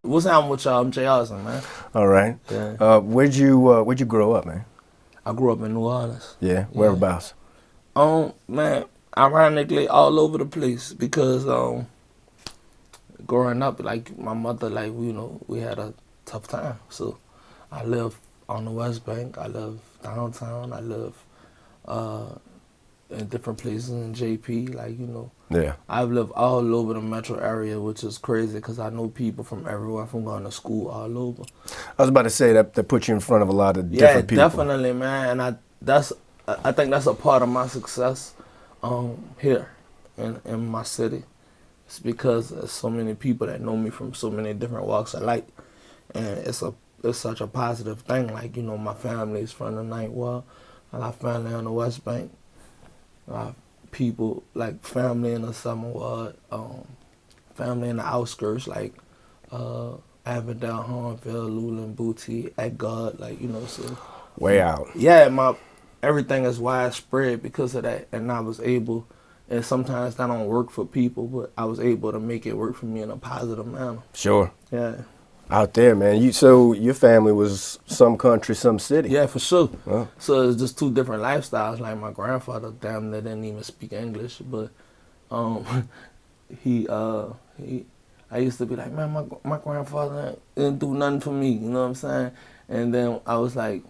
What's happening with y'all? I'm Jayarson, man. All right. Yeah. Where'd you grow up, man? I grew up in New Orleans. Yeah. Whereabouts? Man, ironically, all over the place because growing up, like my mother, like we had a tough time. So I live on the West Bank. I live downtown. I live in different places in JP. Yeah. I've lived all over the metro area, which is crazy because I know people from everywhere from going to school all over. I was about to say that put you in front of a lot of different people. Yeah, definitely, man. And I think that's a part of my success here in my city. It's because there's so many people that know me from so many different walks of life, and it's such a positive thing. Like my family is from the Ninth Ward, I got family on the West Bank. People like family in the Summer Ward, family in the outskirts like Avondale, Hornville, Luland, Booty, Edgard, so. Way out. Yeah, everything is widespread because of that, and I was able, and sometimes that don't work for people, but I was able to make it work for me in a positive manner. Sure. Yeah. Out there, man. So your family was some country, some city. Yeah, for sure. Oh. So it's just two different lifestyles. Like my grandfather, damn near didn't even speak English, but I used to be like, man, my grandfather didn't do nothing for me. You know what I'm saying? And then I was like,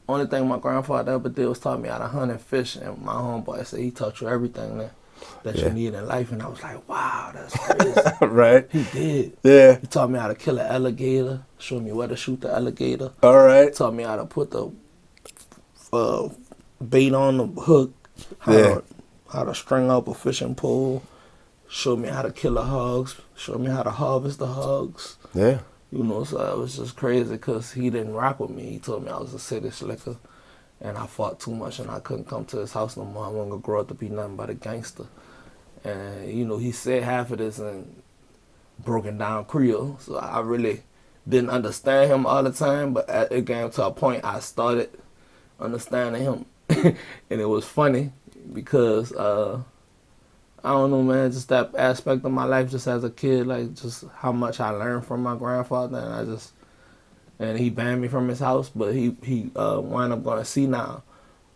only thing my grandfather ever did was taught me how to hunt and fish. And my homeboy said he taught you everything that you need in life. And I was like, wow, that's crazy. Right. He did. Yeah. He taught me how to kill an alligator, showed me where to shoot the alligator. All right. Taught me how to put the bait on the hook, how to string up a fishing pole, showed me how to kill the hogs, showed me how to harvest the hogs. Yeah. So it was just crazy because he didn't rock with me. He told me I was a city slicker and I fought too much and I couldn't come to his house no more. I wasn't going to grow up to be nothing but a gangster. And, he said half of this in broken down Creole, so I really didn't understand him all the time, but it came to a point I started understanding him. And it was funny because, I don't know, man, just that aspect of my life just as a kid, like just how much I learned from my grandfather, and he banned me from his house, but he wound up going to sea now.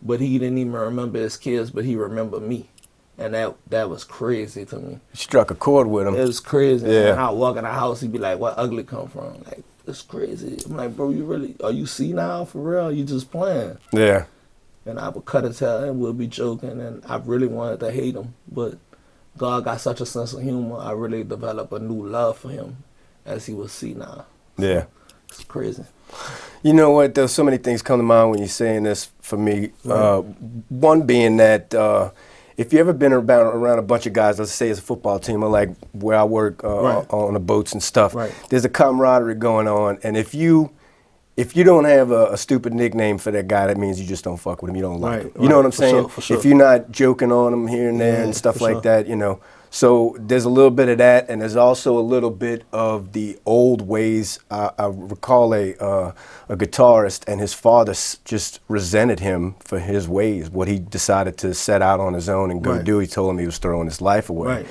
But he didn't even remember his kids, but he remembered me. And that was crazy to me. You struck a chord with him. It was crazy. Yeah. And I'd walk in the house, he'd be like, "Where ugly come from?" Like, it's crazy. I'm like, "Bro, are you see now for real? You just playing?" Yeah. And I would cut his hair and we'll be joking, and I really wanted to hate him, but God got such a sense of humor. I really developed a new love for him as he was see now. Yeah. It's crazy. You know what? There's so many things come to mind when you're saying this for me. Right. One being that if you ever been around a bunch of guys, let's say it's a football team, or like where I work on the boats and stuff, there's a camaraderie going on. And if you don't have a stupid nickname for that guy, that means you just don't fuck with him. You don't like him. You know what I'm saying? For sure. If you're not joking on him here and there and stuff like that, So there's a little bit of that, and there's also a little bit of the old ways. I recall a guitarist, and his father just resented him for his ways, what he decided to set out on his own and go do. He told him he was throwing his life away. Right.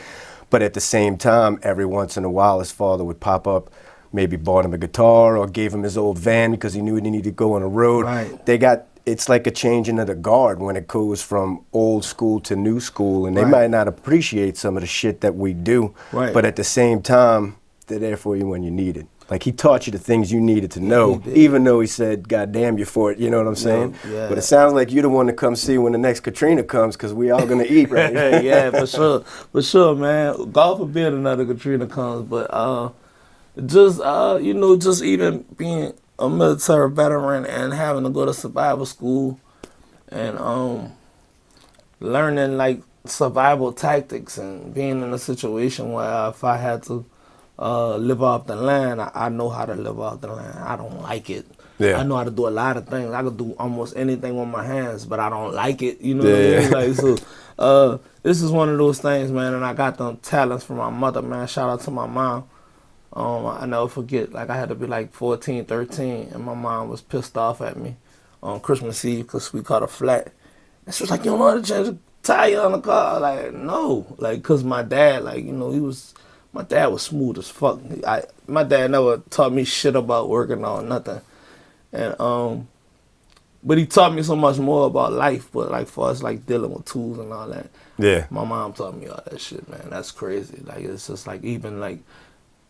But at the same time, every once in a while, his father would pop up, maybe bought him a guitar or gave him his old van because he knew he needed to go on the road. Right. It's like a changing of the guard when it goes from old school to new school, and they might not appreciate some of the shit that we do, but at the same time, they're there for you when you need it. Like, he taught you the things you needed to know, even though he said, "God damn you for it," you know what I'm saying? Yeah. But it sounds like you're the one to come see when the next Katrina comes, because we all gonna eat, right? Yeah, for sure, man. God forbid another Katrina comes, but just even being a military veteran and having to go to survival school and learning like survival tactics and being in a situation where if I had to live off the land, I know how to live off the land. I don't like it. Yeah. I know how to do a lot of things. I could do almost anything with my hands, but I don't like it. You know what I mean? Like, so this is one of those things, man, and I got them talents from my mother, man. Shout out to my mom. I never forget, like I had to be like 14, 13, and my mom was pissed off at me on Christmas Eve because we caught a flat. And she was like, "You don't know how to change a tire on the car?" Like, no. Like, because my dad, like, my dad was smooth as fuck. My dad never taught me shit about working on nothing. And but he taught me so much more about life, but like for us like dealing with tools and all that. Yeah. My mom taught me all that shit, man. That's crazy. Like it's just like even like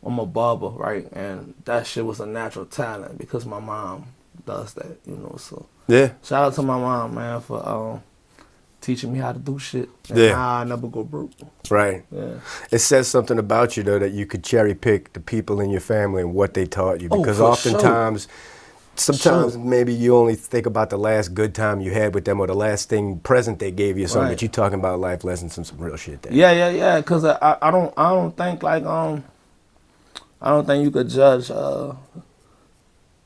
I'm a barber, right? And that shit was a natural talent because my mom does that, you know. So yeah, shout out to my mom, man, for teaching me how to do shit. And I never go broke. Right. Yeah. It says something about you though that you could cherry pick the people in your family and what they taught you, because oftentimes. Sure. Sometimes maybe you only think about the last good time you had with them or the last thing present they gave you or something, but you talking about life lessons and some real shit there. Yeah. Because I don't think like I don't think you could judge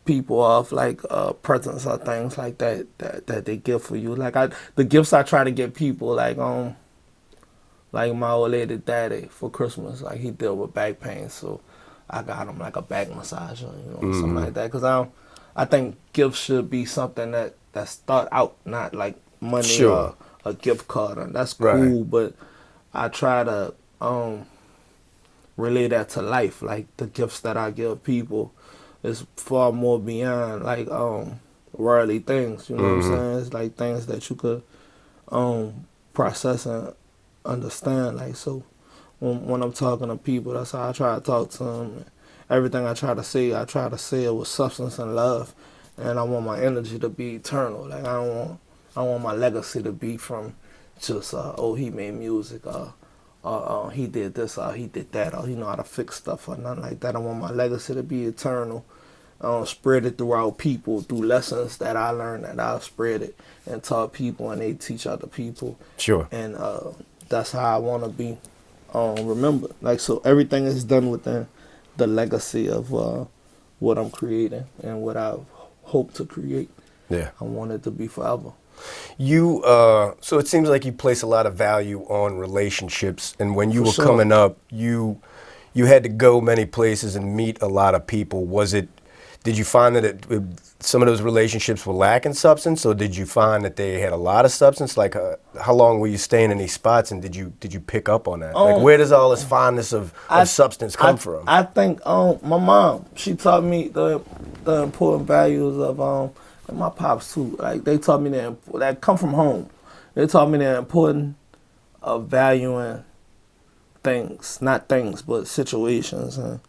people off like presents or things like that they give for you. Like the gifts I try to get people like my old lady daddy for Christmas, like he dealt with back pain, so I got him like a back massager, you know, something like that. Because I think gifts should be something that's thought out, not like money or a gift card. And that's cool, but I try to relate that to life. Like the gifts that I give people is far more beyond like worldly things. You know what I'm saying? It's like things that you could process and understand. Like so, when I'm talking to people, that's how I try to talk to them. Everything I try to say it with substance and love, and I want my energy to be eternal. Like I want my legacy to be from just he made music, or he did this, or he did that, or he know how to fix stuff, or nothing like that. I want my legacy to be eternal, spread it throughout people, through lessons that I learned, that I've spread it and taught people, and they teach other people. Sure. And that's how I want to be remembered. Like so, everything is done within the legacy of what I'm creating and what I hope to create. Yeah. I want it to be forever. You, so it seems like you place a lot of value on relationships, and when you were coming up, you had to go many places and meet a lot of people. Did you find that some of those relationships were lacking substance, or did you find that they had a lot of substance? Like, how long were you staying in these spots, and did you pick up on that? Like, where does all this fondness of substance come from? I think my mom, she taught me the important values of and my pops too. Like they taught me that come from home. They taught me the importance of valuing things, not things, but situations. And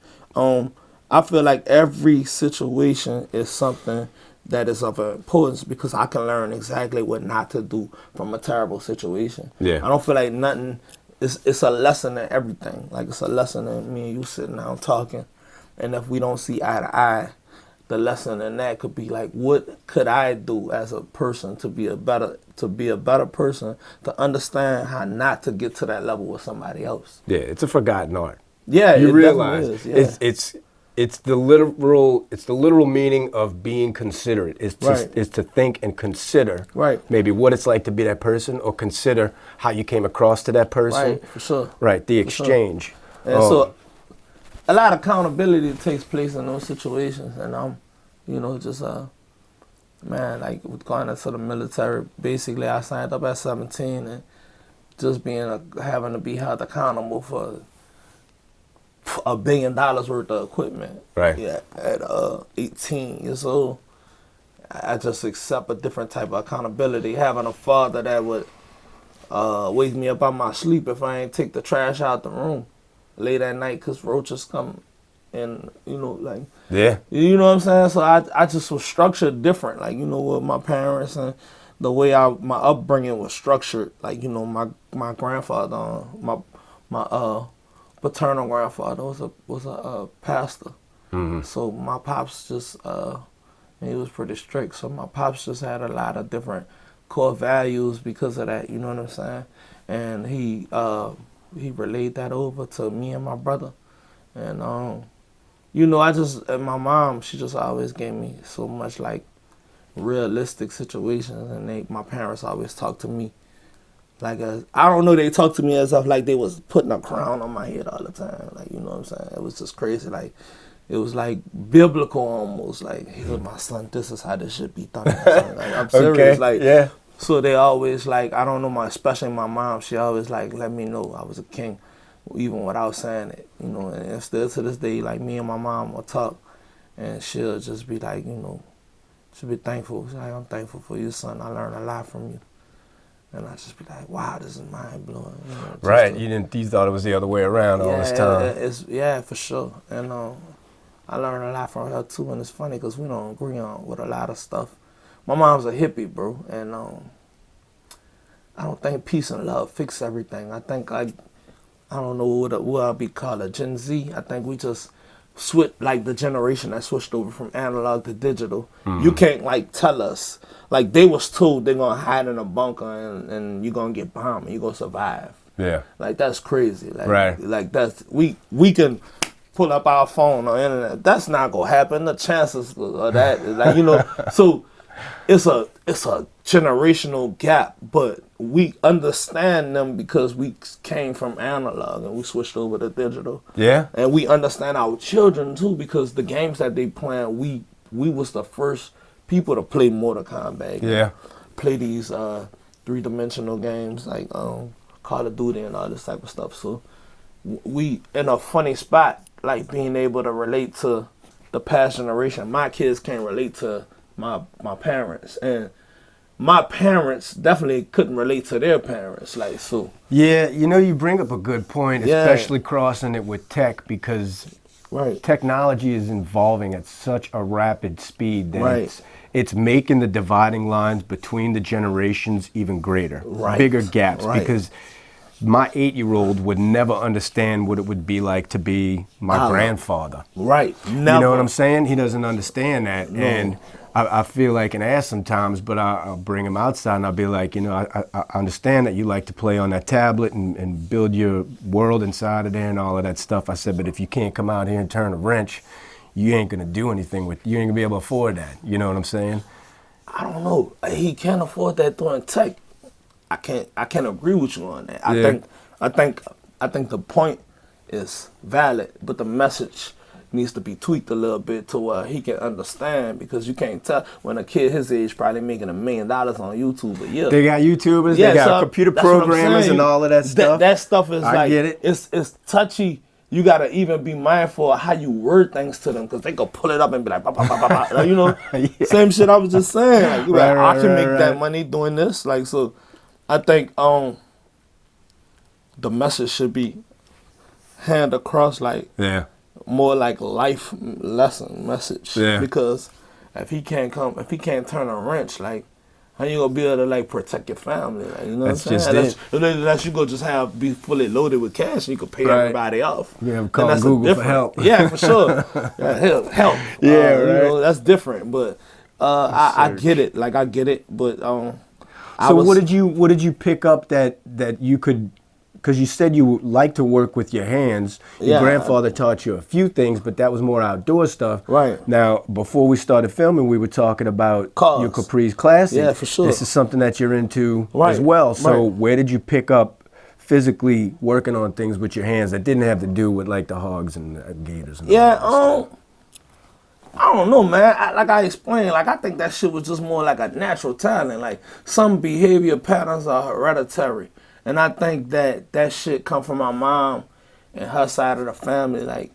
I feel like every situation is something that is of importance because I can learn exactly what not to do from a terrible situation. Yeah. I don't feel like nothing. It's a lesson in everything. Like it's a lesson in me and you sitting down talking, and if we don't see eye to eye, the lesson in that could be like, what could I do as a person to be a better person, to understand how not to get to that level with somebody else. Yeah, it's a forgotten art. Yeah, you it realize definitely is. Yeah. It's the literal meaning of being considerate. Is to think and consider maybe what it's like to be that person, or consider how you came across to that person. Right, for sure. Right, the exchange. Sure. And so a lot of accountability takes place in those situations, and I'm, just man, like with going into the military, basically I signed up at 17 and just having to be held accountable for $1 billion worth of equipment. Right. Yeah, at 18 years old, I just accept a different type of accountability. Having a father that would wake me up out my sleep if I ain't take the trash out the room late at night because roaches come and, like... Yeah. You know what I'm saying? So I just was structured different, like, with my parents and the way my upbringing was structured. Like, my grandfather, my paternal grandfather was a pastor. Mm-hmm. So my pops just, he was pretty strict. So my pops just had a lot of different core values because of that, you know what I'm saying? And he relayed that over to me and my brother. And, and my mom, she just always gave me so much like realistic situations, and my parents always talked to me like I don't know, they talked to me as if like they was putting a crown on my head all the time, like, you know what I'm saying? It was just crazy, like it was like biblical almost, like, hey, my son, this is how this should be done. Like, I'm serious, like, yeah. So they always like, I don't know, especially my mom, she always like let me know I was a king. even without saying it, you know. And still to this day, like me and my mom will talk, and she'll just be like, you know, she'll be thankful. She's like, I'm thankful for you, son. I learned a lot from you. And I just be like, wow, this is mind blowing. You know, right. You thought it was the other way around all this time. Yeah, for sure. And I learned a lot from her too. And it's funny because we don't agree on with a lot of stuff. My mom's a hippie, bro, and I don't think peace and love fix everything. I think I don't know what I'll be called, a Gen Z. I think we just switch, like the generation that switched over from analog to digital. You can't like tell us, like they was told they're gonna hide in a bunker and you're gonna get bombed and you're gonna survive. Yeah. Like that's crazy. Like, right. Like that's we can pull up our phone or internet. That's not gonna happen. The chances of that is like, you know, so it's a generational gap, but we understand them because we came from analog and we switched over to digital. Yeah. And we understand our children too because the games that they playing, we was the first people to play Mortal Kombat. Yeah. Play these 3-dimensional games like Call of Duty and all this type of stuff. So we in a funny spot, like being able to relate to the past generation. My kids can't relate to my parents, and my parents definitely couldn't relate to their parents, like so. Yeah, you know, you bring up a good point, especially crossing it with tech, because technology is evolving at such a rapid speed that it's making the dividing lines between the generations even greater, bigger gaps, because my 8-year-old would never understand what it would be like to be my grandfather. Right, never. You know what I'm saying? He doesn't understand that, and I feel like an ass sometimes, but I'll bring him outside and I'll be like, you know, I understand that you like to play on that tablet and build your world inside of there and all of that stuff. I said, but if you can't come out here and turn a wrench, you ain't gonna do anything with, you ain't gonna be able to afford that. You know what I'm saying? I don't know. He can't afford that doing tech. I can't agree with you on that. I think the point is valid, but the message needs to be tweaked a little bit to where he can understand, because you can't tell when a kid his age probably making $1 million on YouTube a year. They got YouTubers, they got computer programmers and all of that stuff. That stuff is I get it. It's touchy. You gotta even be mindful of how you word things to them, because they go pull it up and be like, bah, bah, bah, bah, bah. Like, you know, same shit I was just saying. Like, I can make that money doing this. Like, so I think the message should be hand across, like more like life lesson message. Yeah. Because if he can't turn a wrench, like, how you gonna be able to like protect your family? Like, you know what I'm saying? Unless you go just be fully loaded with cash and you can pay everybody off. Yeah, call Google for help. Yeah, for sure. Help. Yeah, right. You know, that's different. But I get it. Like I get it. But what did you pick up that you could? Because you said you like to work with your hands. Your grandfather taught you a few things, but that was more outdoor stuff. Right. Now, before we started filming, we were talking about your Caprice Classic. Yeah, for sure. This is something that you're into as well. So where did you pick up physically working on things with your hands that didn't have to do with like the hogs and the gators? And all that I don't know, man. Like I explained, like I think that shit was just more like a natural talent. Like some behavior patterns are hereditary. And I think that shit come from my mom and her side of the family. Like,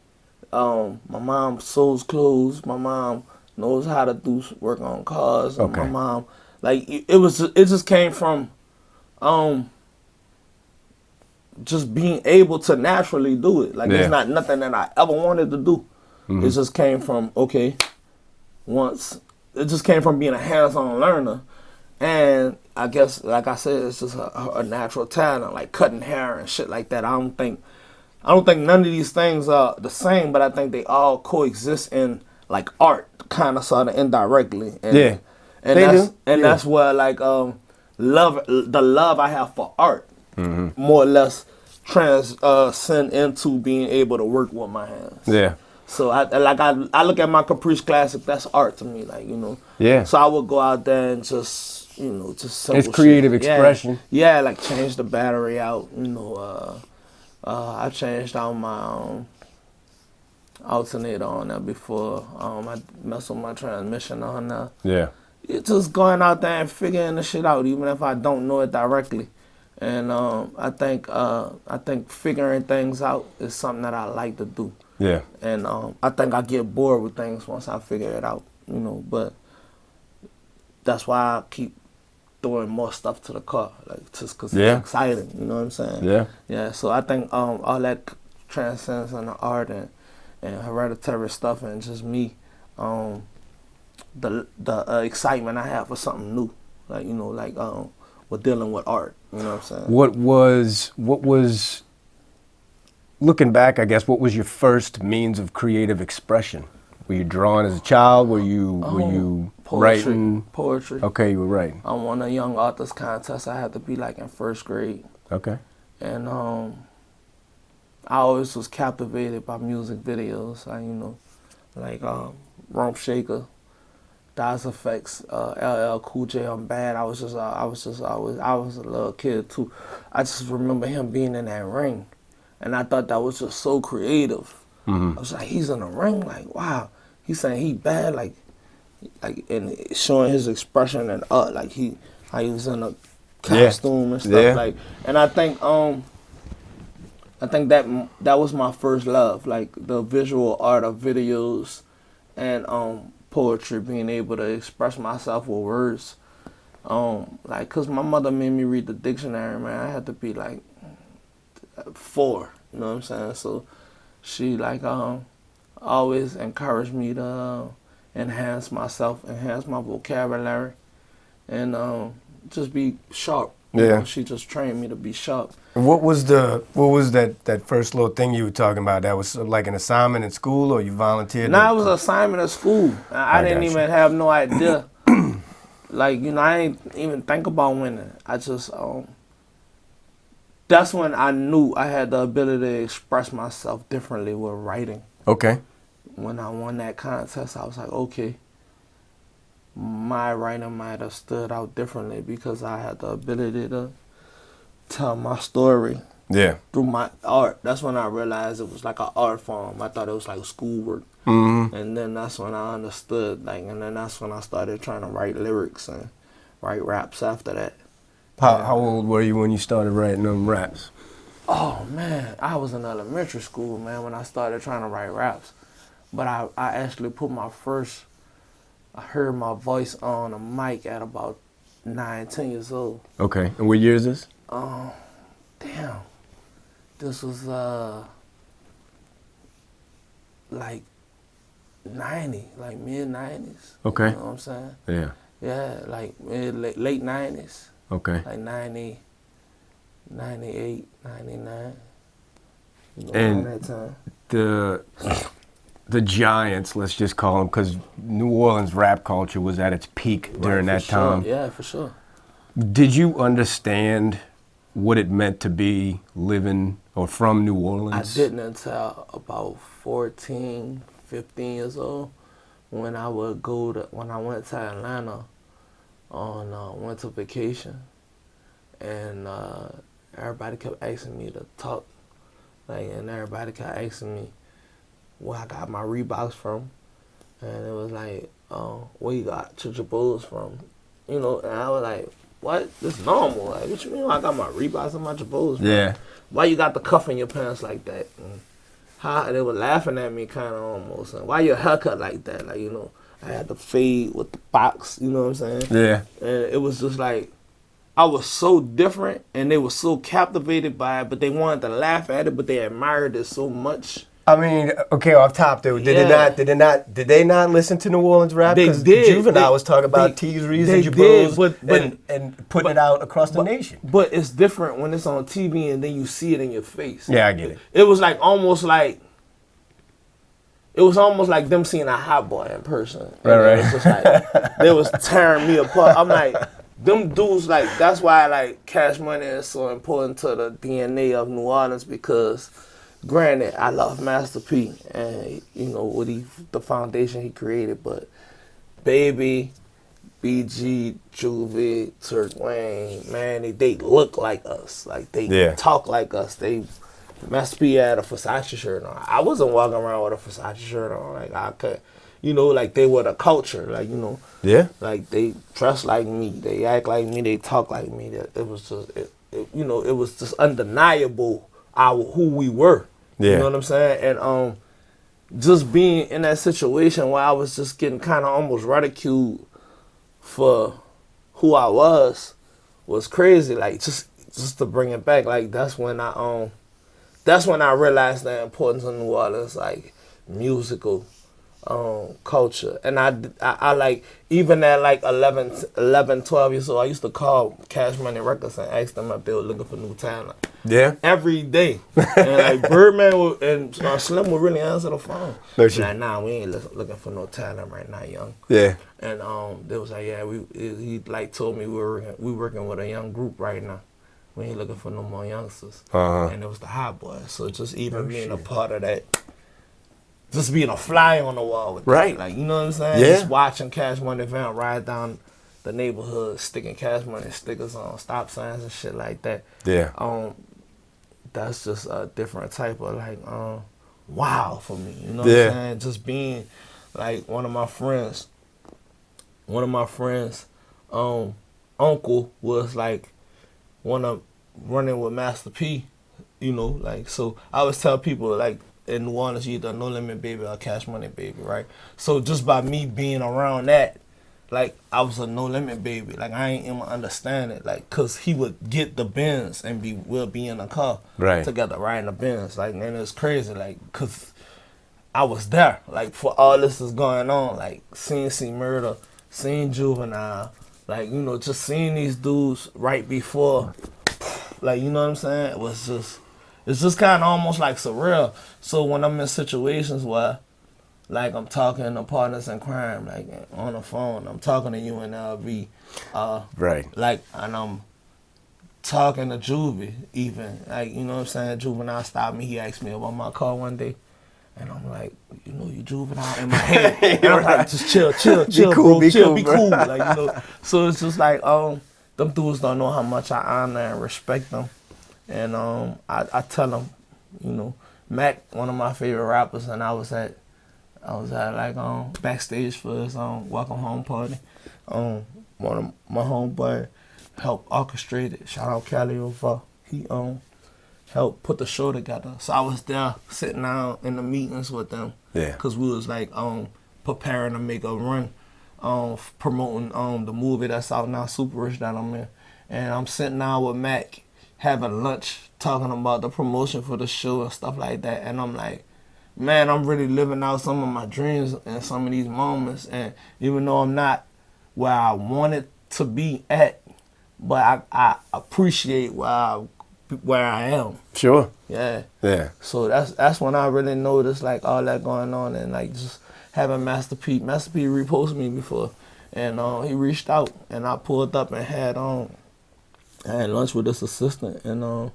my mom sews clothes. My mom knows how to do work on cars. Okay. My mom, like, it just came from, just being able to naturally do it. Like, it's not nothing that I ever wanted to do. Mm-hmm. It just came from, it just came from being a hands-on learner. And I guess, like I said, it's just a natural talent, like cutting hair and shit like that. I don't think none of these things are the same, but I think they all coexist in like art, kind of, sort of indirectly. And, that's where like the love I have for art, more or less transcend into being able to work with my hands. Yeah. So I look at my Caprice Classic. That's art to me, like, you know. Yeah. So I would go out there and just. You know, just simple it's creative shit. expression. Yeah, like change the battery out. You know, I changed out my alternator on there before. I messed with my transmission on there. Yeah. It's just going out there and figuring the shit out, even if I don't know it directly. And I think figuring things out is something that I like to do. Yeah. And I think I get bored with things once I figure it out, you know. But that's why I keep throwing more stuff to the car, like just because it's exciting. You know what I'm saying? Yeah. Yeah. So I think all that transcends in the art and hereditary stuff and just me, the excitement I have for something new, like you know, like with dealing with art. You know what I'm saying? What was looking back, I guess, what was your first means of creative expression? Were you drawing as a child? Were you writing? Poetry. Okay, you were writing. I won a young authors contest. I had to be like in first grade. Okay. And I always was captivated by music videos. You know, like Rump Shaker, Das Effects, LL Cool J, I'm Bad. I was a little kid too. I just remember him being in that ring, and I thought that was just so creative. I was like, he's in the ring, like wow. He's saying he bad, like and showing his expression and like how he was in a costume and stuff like. And I think that was my first love, like the visual art of videos and poetry, being able to express myself with words. Like, cause my mother made me read the dictionary, man. I had to be like 4, you know what I'm saying? So she like always encouraged me to enhance myself, enhance my vocabulary, and just be sharp. You know, she just trained me to be sharp. What was that first little thing you were talking about? That was like an assignment in school, or you volunteered? Nah, it was an assignment at school. I didn't even have no idea. Like, you know, I ain't even think about winning. I just that's when I knew I had the ability to express myself differently with writing. Okay. When I won that contest, I was like, okay, my writing might have stood out differently because I had the ability to tell my story through my art. That's when I realized it was like an art form. I thought it was like schoolwork. And then that's when I understood, like, and then that's when I started trying to write lyrics and write raps after that. How old were you when you started writing them raps? Oh, man, I was in elementary school, man, when I started trying to write raps. But I actually I heard my voice on a mic at about 9, 10 years old. Okay, and what year is this? Damn. This was, like 90, like mid-90s. Okay. You know what I'm saying? Yeah. Yeah, like late 90s. Okay. Like 90, 98, 99. You know, and around that time. The giants, let's just call them, because New Orleans rap culture was at its peak during that time. Yeah, for sure. Did you understand what it meant to be living or from New Orleans? I didn't until about 14, 15 years old, when I went to Atlanta on winter vacation, and everybody kept asking me to talk, and everybody kept asking me where I got my Reeboks from, and it was like, where you got your Jabos from, you know, and I was like, what? This normal, like, what you mean I got my Reeboks and my Jabos from? Yeah. Why you got the cuff in your pants like that? And how they were laughing at me kind of almost, and why your haircut like that? Like, you know, I had the fade with the box, you know what I'm saying? Yeah. And it was just like, I was so different, and they were so captivated by it, but they wanted to laugh at it, but they admired it so much. I mean, okay, off top, did they not listen to New Orleans rap? They did. Juvenile was talking about T's, Rees, and Jabos, and putting it out across the nation. But it's different when it's on TV and then you see it in your face. Yeah, I get it. It was almost like them seeing a hot boy in person. Right. It was just like, they was tearing me apart. I'm like, them dudes, like, that's why like Cash Money is so important to the DNA of New Orleans, because granted, I love Master P and, you know, what the foundation he created, but Baby, BG, Juvie, Turk Wayne, man, they look like us. Like, they talk like us. Master P had a Versace shirt on. I wasn't walking around with a Versace shirt on. Like, I could, you know, like, they were the culture. Like, you know. Yeah. Like, they dress like me. They act like me. They talk like me. It was just, you know, it was just undeniable who we were. Yeah. You know what I'm saying? And just being in that situation where I was just getting kind of almost ridiculed for who I was crazy. Like just to bring it back, like that's when I realized the importance of New Orleans, like musical culture. And I like, even at like 11, 12 years old, I used to call Cash Money Records and ask them if they were looking for new talent. Yeah. Every day. And like Birdman and Slim would really answer the phone. No shit. Like, nah, we ain't looking for no talent right now, young. Yeah. And they was like, yeah, he like told me we working with a young group right now. We ain't looking for no more youngsters. And it was the Hot Boys. So just even being a part of that, just being a fly on the wall with right. that. Like, you know what I'm saying? Yeah. Just watching Cash Money Van ride down the neighborhood, sticking Cash Money stickers on stop signs and shit like that. Yeah. That's just a different type of like wow for me. You know what I'm saying? Just being like one of my friends, uncle was like running with Master P, you know, like, so I always tell people like in New Orleans, you either No Limit Baby or Cash Money Baby, right? So just by me being around that, like, I was a No Limit Baby. Like, I ain't even understand it. Like, cause he would get the Benz and we'll be in a car together riding the Benz. Like, and it's crazy, like, cause I was there. Like, for all this is going on, like, seeing C Murder, seeing Juvenile, like, you know, just seeing these dudes right before, like, you know what I'm saying? It was just, it's just kind of almost like surreal. So when I'm in situations where, like, I'm talking to partners in crime, like, on the phone, I'm talking to UNLV, like, and I'm talking to Juvie, even, like, you know what I'm saying? Juvenile stopped me, he asked me about my car one day, and I'm like, you know, you Juvenile in my head, and I'm like, just chill, bro, be cool, like, you know. So it's just like, them dudes don't know how much I honor and respect them. And I tell them, you know, Mac, one of my favorite rappers, and I was at like backstage for his welcome home party. One of my homeboy helped orchestrate it. Shout out Cali Over. He helped put the show together. So I was there sitting down in the meetings with them. Yeah. Cause we was like preparing to make a run, promoting the movie that's out now, Super Rich, that I'm in. And I'm sitting down with Mac, having lunch, talking about the promotion for the show and stuff like that. And I'm like, man, I'm really living out some of my dreams in some of these moments. And even though I'm not where I wanted to be at, but I appreciate where I am. Sure. Yeah. Yeah. So that's when I really noticed like all that going on, and like just having Master P reposted me before, and he reached out, and I pulled up and had lunch with his assistant, and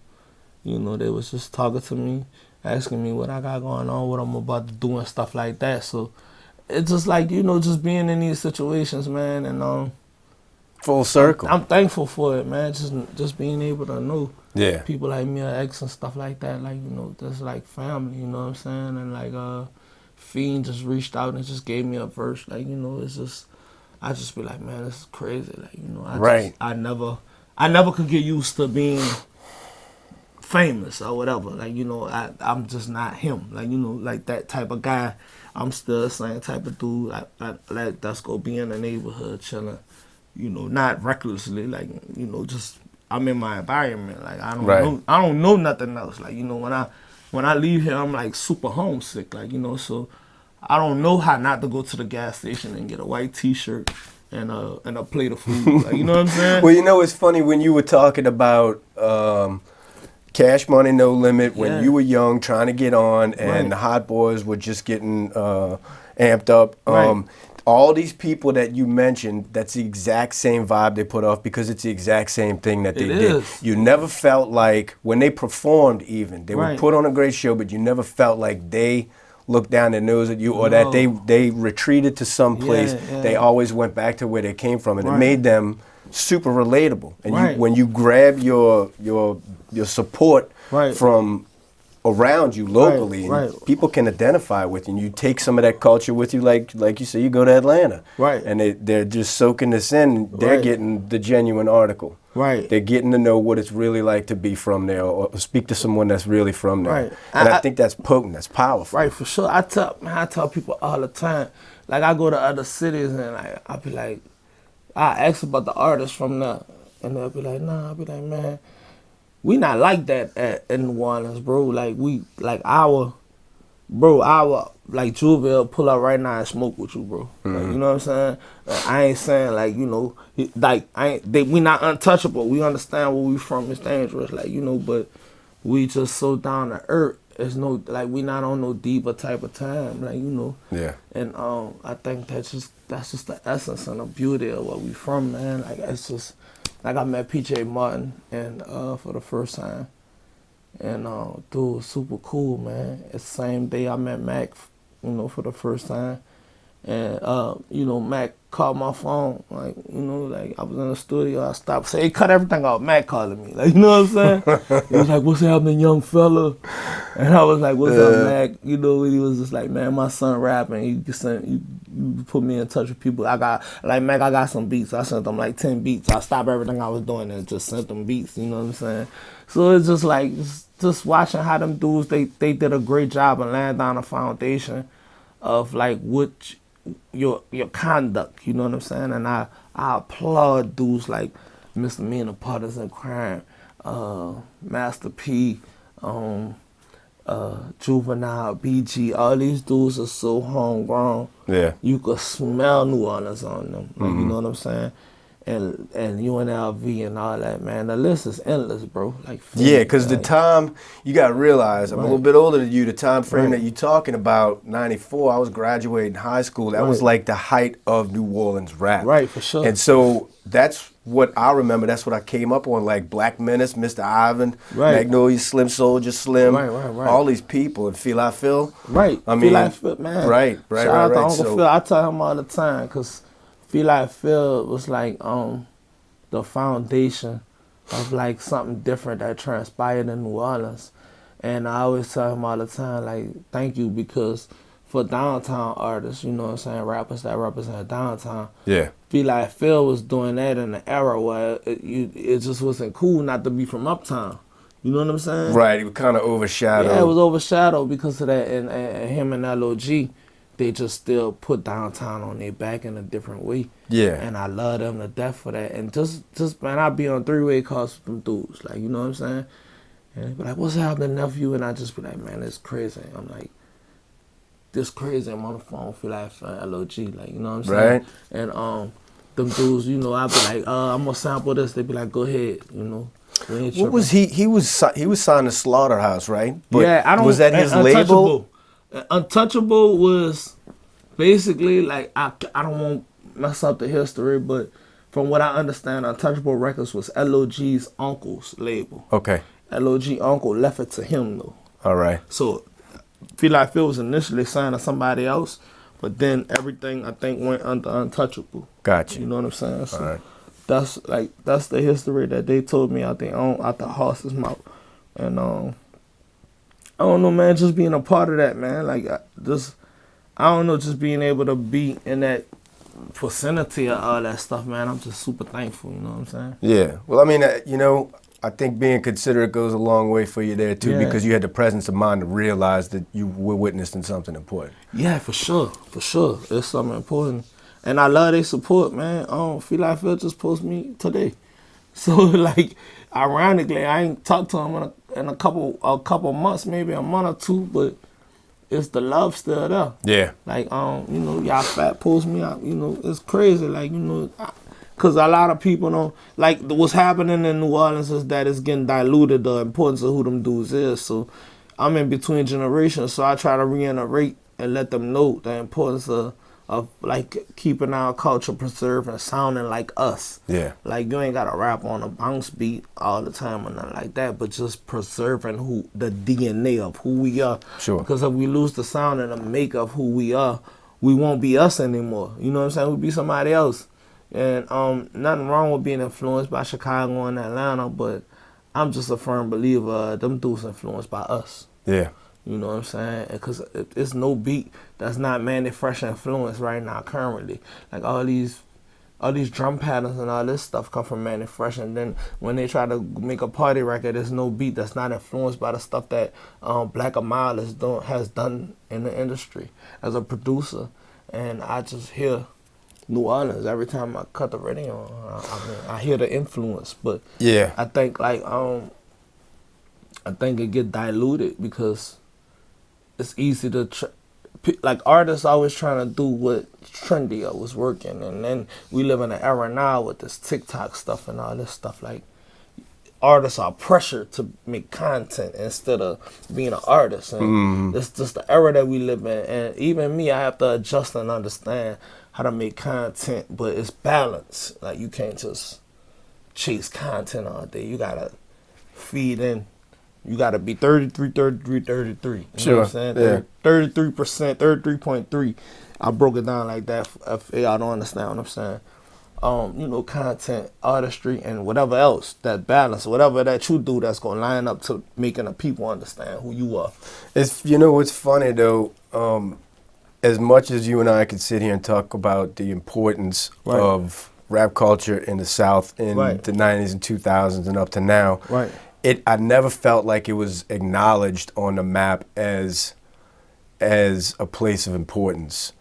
you know, they was just talking to me, asking me what I got going on, what I'm about to do and stuff like that. So it's just like, you know, just being in these situations, man, and full circle. I'm thankful for it, man. Just being able to know people like me, ex and stuff like that, like, you know, that's like family, you know what I'm saying? And like Fiend just reached out and just gave me a verse, like, you know, it's just, I just be like, man, this is crazy, like, you know, I never could get used to being famous or whatever. Like, you know, I'm just not him. Like, you know, like that type of guy. I'm still the same type of dude. Like that's gonna be in the neighborhood chilling. You know, not recklessly. Like, you know, just I'm in my environment. Like I don't know nothing else. Like, you know, when I leave here, I'm like super homesick. Like, you know, so I don't know how not to go to the gas station and get a white T-shirt and a plate of food. Like, you know what I'm saying? Well, you know, it's funny when you were talking about Cash Money, No Limit, when you were young, trying to get on, and the Hot Boys were just getting amped up. All these people that you mentioned, that's the exact same vibe they put off, because it's the exact same thing that they did. You never felt like, when they performed even, they would put on a great show, but you never felt like they looked down their nose at you, or that they retreated to some place. They always went back to where they came from, and it made them super relatable. And when you grab your support from around you locally, Right. and people can identify with you. And you take some of that culture with you, like you say, you go to Atlanta, Right. and they're just soaking this in. They're Right. getting the genuine article. Right. They're getting to know what it's really like to be from there, or speak to someone that's really from there. Right. And I think that's potent. That's powerful. Right, for sure. I tell people all the time. Like, I go to other cities and I be like, I ask about the artists from there, and they'll be like, nah. I be like, man, we not like that in New Orleans, bro. Like, our like Juville pull up right now and smoke with you, bro. Like, you know what I'm saying? I ain't saying like, you know, like we not untouchable. We understand where we from is dangerous, like, you know, but we just so down to earth. It's no, like, we not on no diva type of time, like, you know. Yeah. And I think that's just the essence and the beauty of where we from, man. Like, it's just like I met PJ Martin and for the first time. And dude was super cool, man. It's the same day I met Mac, you know, for the first time. And you know, Mac called my phone, like, you know, like I was in the studio, I stopped, say, hey, cut everything off. Mac calling me, like, you know what I'm saying? He was like, what's happening, young fella? And I was like, what's up, Mac? You know, and he was just like, man, my son rapping. You put me in touch with people. I got some beats. I sent them like 10 beats. I stopped everything I was doing and just sent them beats. You know what I'm saying? So it's just like just watching how them dudes they did a great job of laying down a foundation of like what your conduct. You know what I'm saying? And I applaud dudes like Misdemeanor Partners in Crime, Master P, Juvenile, BG, all these dudes are so homegrown. Yeah. You could smell New Orleans on them. Like, you know what I'm saying? And UNLV and all that, man. The list is endless, bro. Like, yeah, because the time, you got to realize, I'm a little bit older than you, the time frame that you're talking about, 94, I was graduating high school. That was like the height of New Orleans rap. Right, for sure. And so that's what I remember. That's what I came up on, like Black Menace, Mr. Ivan, Magnolia, Slim Soldier, Slim, all these people, and Feel I Feel. Right, I mean, Feel I Feel, man. Shout out to Uncle Phil. I tell him all the time, because Feel I Feel was like the foundation of like something different that transpired in New Orleans. And I always tell him all the time, like, thank you, because for downtown artists, you know what I'm saying, rappers that represent downtown. Yeah. Feel Like Phil was doing that in an era where it just wasn't cool not to be from uptown. You know what I'm saying? Right, it was kind of overshadowed. Yeah, it was overshadowed because of that. And him and LOG, they just still put downtown on their back in a different way. Yeah. And I love them to death for that. And just man, I be on three-way calls with them dudes. Like, you know what I'm saying? And they be like, what's happening, nephew? And I just be like, man, it's crazy. I'm like, this crazy. I'm on the phone, Feel Like LOG. Like, you know what I'm saying? Right. And them dudes, you know, I be like, I'm gonna sample this. They be like, go ahead, you know. What was he was signed to Slaughterhouse, right? But yeah, was that his label? Untouchable was basically like, I don't want to mess up the history, but from what I understand, Untouchable Records was LOG's uncle's label. Okay. LOG uncle left it to him though. All right. So Feel Like Phil was initially signed to somebody else, but then everything I think went under Untouchable. Gotcha. You know what I'm saying? So all right. That's the history that they told me out the horse's mouth. And I don't know, man, just being a part of that, man. Like, I don't know, just being able to be in that vicinity of all that stuff, man. I'm just super thankful, you know what I'm saying? Yeah. Well, I mean, you know, I think being considerate goes a long way for you there, too, because you had the presence of mind to realize that you were witnessing something important. Yeah, for sure. For sure. It's something important. And I love their support, man. Feel Like Phil just posted me today. So, like, ironically, I ain't talked to him in a couple months, maybe a month or two, but it's the love still there. Yeah. Like, you know, y'all fat post me out, you know, it's crazy. Like, you know, because a lot of people don't, like, what's happening in New Orleans is that it's getting diluted, the importance of who them dudes is. So I'm in between generations, so I try to reiterate and let them know the importance of like keeping our culture preserved and sounding like us. Yeah. Like, you ain't gotta rap on a bounce beat all the time or nothing like that, but just preserving the DNA of who we are. Sure. Because if we lose the sound and the make of who we are, we won't be us anymore. You know what I'm saying? We'll be somebody else. And nothing wrong with being influenced by Chicago and Atlanta, but I'm just a firm believer them dudes influenced by us. Yeah. You know what I'm saying? Because it's no beat that's not Manny Fresh influence right now currently. Like all these drum patterns and all this stuff come from Manny Fresh, and then when they try to make a party record, there's no beat that's not influenced by the stuff that Black Amal has done in the industry as a producer. And I just hear New Orleans every time I cut the radio on. I hear the influence, but Yeah. I think I think it get diluted because it's easy to like artists always trying to do what trendy or was working, and then we live in an era now with this TikTok stuff and all this stuff. Like artists are pressured to make content instead of being an artist, and it's just the era that we live in. And even me, I have to adjust and understand how to make content, but it's balance. Like you can't just chase content all day. You gotta feed in. You got to be 33, 33, 33. You sure. know what I'm saying? Yeah. 33%, 33.3. I broke it down like that if y'all don't understand what I'm saying. You know, content, artistry, and whatever else, that balance, whatever that you do that's going to line up to making the people understand who you are. It's, you know, what's funny though, as much as you and I could sit here and talk about the importance of rap culture in the South in the 90s and 2000s and up to now, I never felt like it was acknowledged on the map as a place of importance.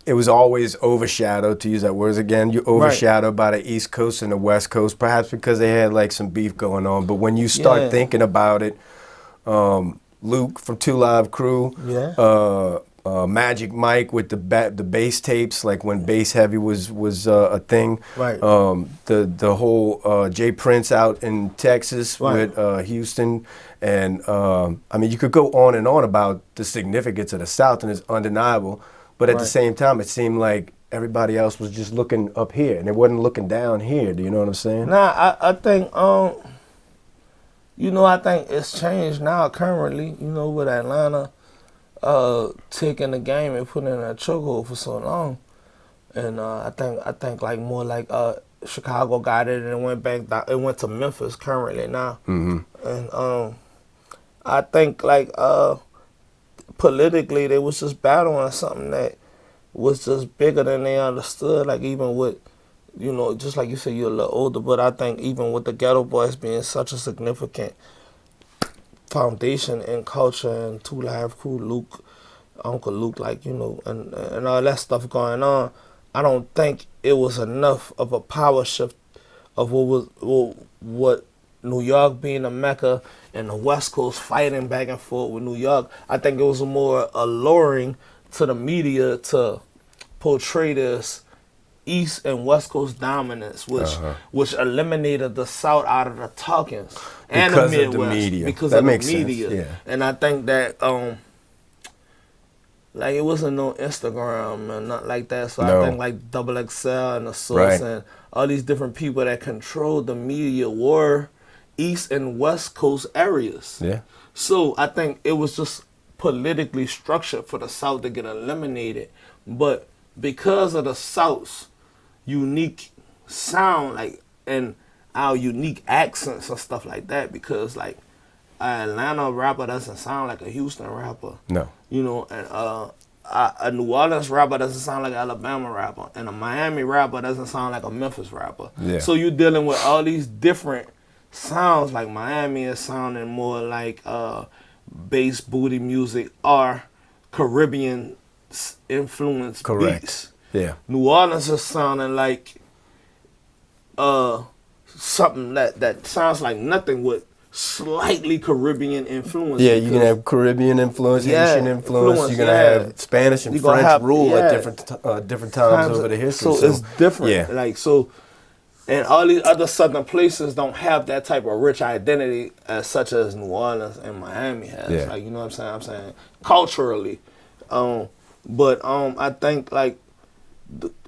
It was always overshadowed, to use that word again, you overshadowed by the East Coast and the West Coast, perhaps because they had like some beef going on. But when you start thinking about it, Luke from 2 Live Crew, Magic Mike with the bass tapes, like when Bass Heavy was a thing. The whole Jay Prince out in Texas with Houston, and I mean you could go on and on about the significance of the South, and it's undeniable. But at the same time, it seemed like everybody else was just looking up here, and they wasn't looking down here. Do you know what I'm saying? Nah, I think you know, I think it's changed now currently. You know, with Atlanta taking the game and putting it in a chokehold for so long, and I think like more like Chicago got it and it went back. It went to Memphis currently now, and I think like politically they was just battling something that was just bigger than they understood. Like even with, you know, just like you said, you're a little older, but I think even with the Ghetto Boys being such a significant foundation in culture, and 2 Live Crew, Luke, Uncle Luke, like, you know, and all that stuff going on, I don't think it was enough of a power shift of what New York being a mecca and the West Coast fighting back and forth with New York. I think it was more alluring to the media to portray this East and West Coast dominance, which eliminated the South out of the talkings and because the Midwest of the media. because that of the makes media. Sense. Yeah. And I think that like it wasn't no Instagram and nothing like that. So I think like Double XL and the Source and all these different people that controlled the media were East and West Coast areas. Yeah. So I think it was just politically structured for the South to get eliminated. But because of the South's unique sound, like, and our unique accents and stuff like that, because like an Atlanta rapper doesn't sound like a Houston rapper. No. You know, and a New Orleans rapper doesn't sound like an Alabama rapper, and a Miami rapper doesn't sound like a Memphis rapper. Yeah. So you're dealing with all these different sounds. Like Miami is sounding more like bass booty music or Caribbean influenced beats. Yeah. New Orleans is sounding like something that sounds like nothing with slightly Caribbean influence. Yeah, you can have Caribbean influence, Haitian influence. You're gonna have Spanish and French rule at different times over the history. So it's different. Yeah. Like so, and all these other southern places don't have that type of rich identity as such as New Orleans and Miami has. Yeah. Like, you know what I'm saying culturally, but I think like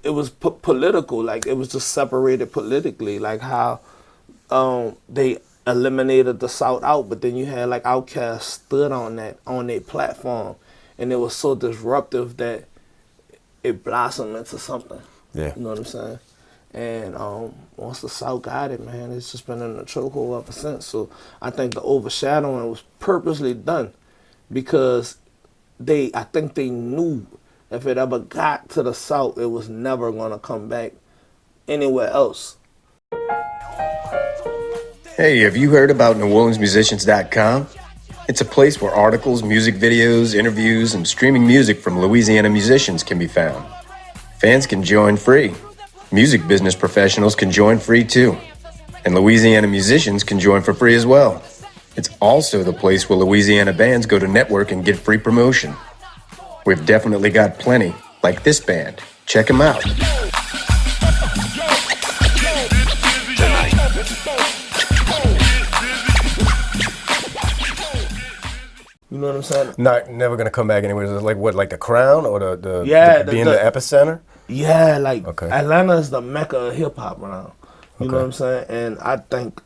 it was political. Like it was just separated politically. Like how they eliminated the South out, but then you had like Outkast stood on their platform, and it was so disruptive that it blossomed into something. Yeah. You know what I'm saying? And once the South got it, man, it's just been in a chokehold ever since. So I think the overshadowing was purposely done. because I think they knew if it ever got to the South, it was never gonna come back anywhere else. Hey, have you heard about Neworleansmusicians.com? It's a place where articles, music videos, interviews, and streaming music from Louisiana musicians can be found. Fans can join free. Music business professionals can join free too. And Louisiana musicians can join for free as well. It's also the place where Louisiana bands go to network and get free promotion. We've definitely got plenty, like this band. Check them out. You know what I'm saying? Never gonna come back anywhere. Is it like what, like the Crown or the being the epicenter? Yeah, like okay. Atlanta is the mecca of hip hop now. You know what I'm saying? And I think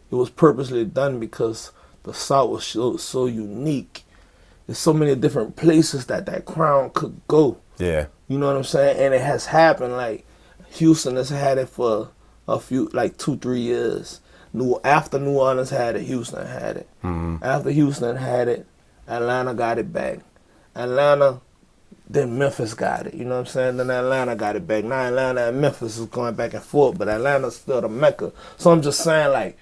it was purposely done because the South was so unique. There's so many different places that Crown could go. Yeah. You know what I'm saying? And it has happened. Like Houston has had it for a few, like 2-3 years. After New Orleans had it, Houston had it. Mm-hmm. After Houston had it, Atlanta got it back. Atlanta, then Memphis got it. You know what I'm saying? Then Atlanta got it back. Now Atlanta and Memphis is going back and forth, but Atlanta's still the mecca. So I'm just saying, like,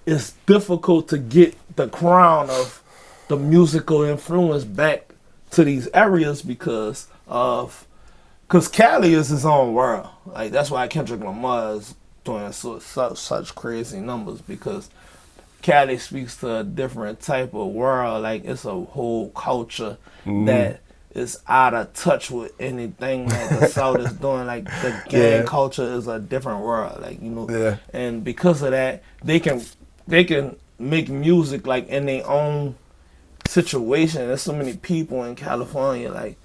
it's difficult to get the crown of the musical influence back to these areas because Cali is his own world. Like, that's why Kendrick Lamar is doing such crazy numbers, because Cali speaks to a different type of world. Like, it's a whole culture that is out of touch with anything that the South is doing. Like, the gang culture is a different world. Like, you know, and because of that, they can make music like in their own situation. There's so many people in California. Like,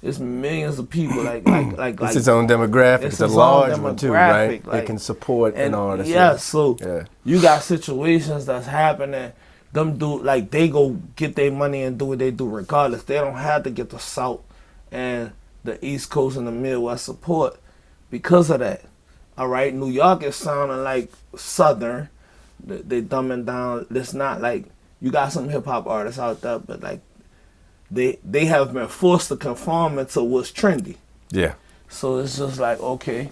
it's millions of people. Like it's its own demographic. It's a large one too, right? Like, they can support an artist. Yeah, so you got situations that's happening. Them do, like, they go get their money and do what they do regardless. They don't have to get the South and the East Coast and the Midwest support because of that. All right, New York is sounding like Southern. They dumbing down. It's not like, you got some hip hop artists out there, but like they have been forced to conform into what's trendy. Yeah. So it's just like, okay,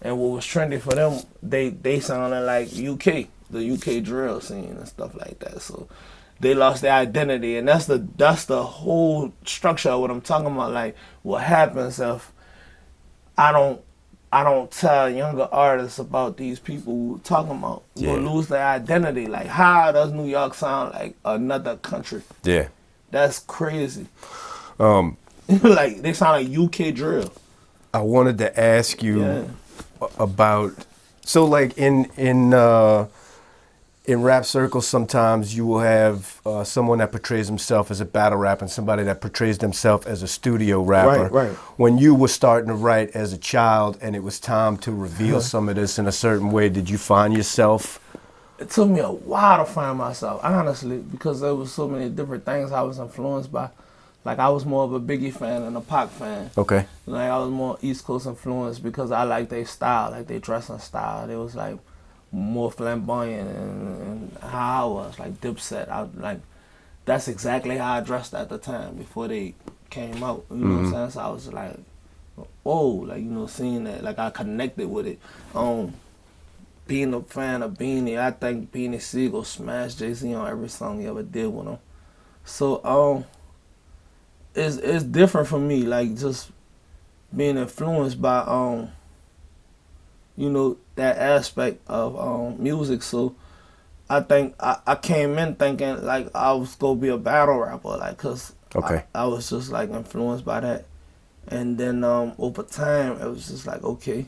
and what was trendy for them, they sounded like UK, the UK drill scene and stuff like that. So they lost their identity, and that's the whole structure of what I'm talking about. Like, what happens if I don't tell younger artists about these people we're talking about? We'll lose their identity. Like, how does New York sound like another country? Yeah. That's crazy. Like, they sound like UK drill. I wanted to ask you about, so like in rap circles, sometimes you will have someone that portrays himself as a battle rapper and somebody that portrays themselves as a studio rapper. Right. When you were starting to write as a child and it was time to reveal some of this in a certain way, did you find yourself? It took me a while to find myself, honestly, because there was so many different things I was influenced by. Like, I was more of a Biggie fan than a Pac fan. Okay. Like, I was more East Coast influenced because I liked their style, like their dressing style. It was like more flamboyant and how I was, like Dipset. That's exactly how I dressed at the time before they came out. You know what I'm saying? So I was like, oh, like, you know, seeing that, like, I connected with it. Being a fan of Beanie, I think Beanie Siegel smashed Jay-Z on every song he ever did with him. So it's different for me, like, just being influenced by you know, that aspect of music. So I think I came in thinking like I was gonna be a battle rapper, like, cause I was just like influenced by that. And then over time it was just like, okay,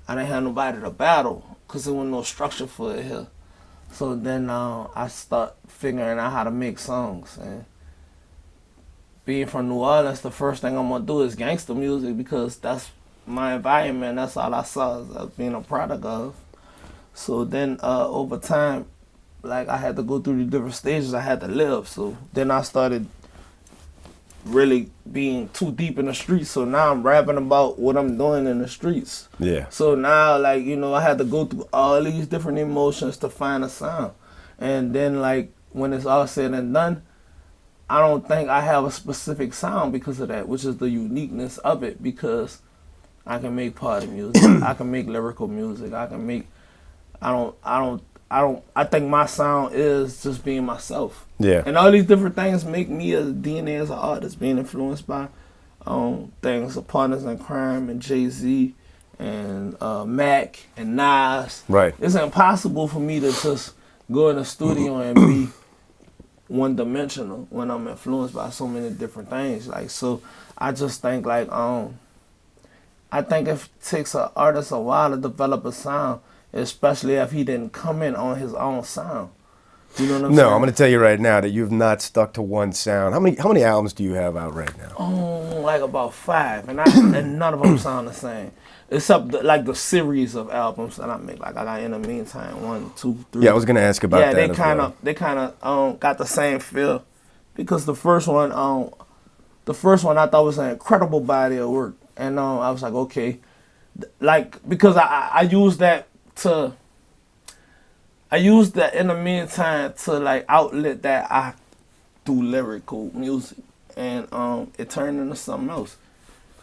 I didn't have nobody to battle because there wasn't no structure for it here. So then I start figuring out how to make songs. And being from New Orleans, the first thing I'm gonna do is gangster music because that's my environment. That's all I saw as being a product of. So then over time, like, I had to go through the different stages I had to live. So then I started really being too deep in the streets. So now I'm rapping about what I'm doing in the streets. Yeah. So now, like, you know, I had to go through all these different emotions to find a sound. And then, like, when it's all said and done, I don't think I have a specific sound because of that, which is the uniqueness of it. Because I can make party music, I can make lyrical music, I can make. I think my sound is just being myself. Yeah. And all these different things make me a DNA as an artist, being influenced by things of Partners in Crime and Jay-Z and Mac and Nas. Right. It's impossible for me to just go in the studio and be one-dimensional when I'm influenced by so many different things. Like, so I just think like I think it takes an artist a while to develop a sound, especially if he didn't come in on his own sound. You know what I'm saying? No, I'm going to tell you right now that you've not stuck to one sound. How many albums do you have out right now? Like about 5, and none of them sound the same, except like the series of albums that I make. Like I got In the Meantime 1, 2, 3. Yeah, I was going to ask about that. Yeah, they kind of got the same feel, because the first one I thought was an incredible body of work, and I was like, okay, like because I used that In the Meantime to like outlet that I do lyrical music, and it turned into something else.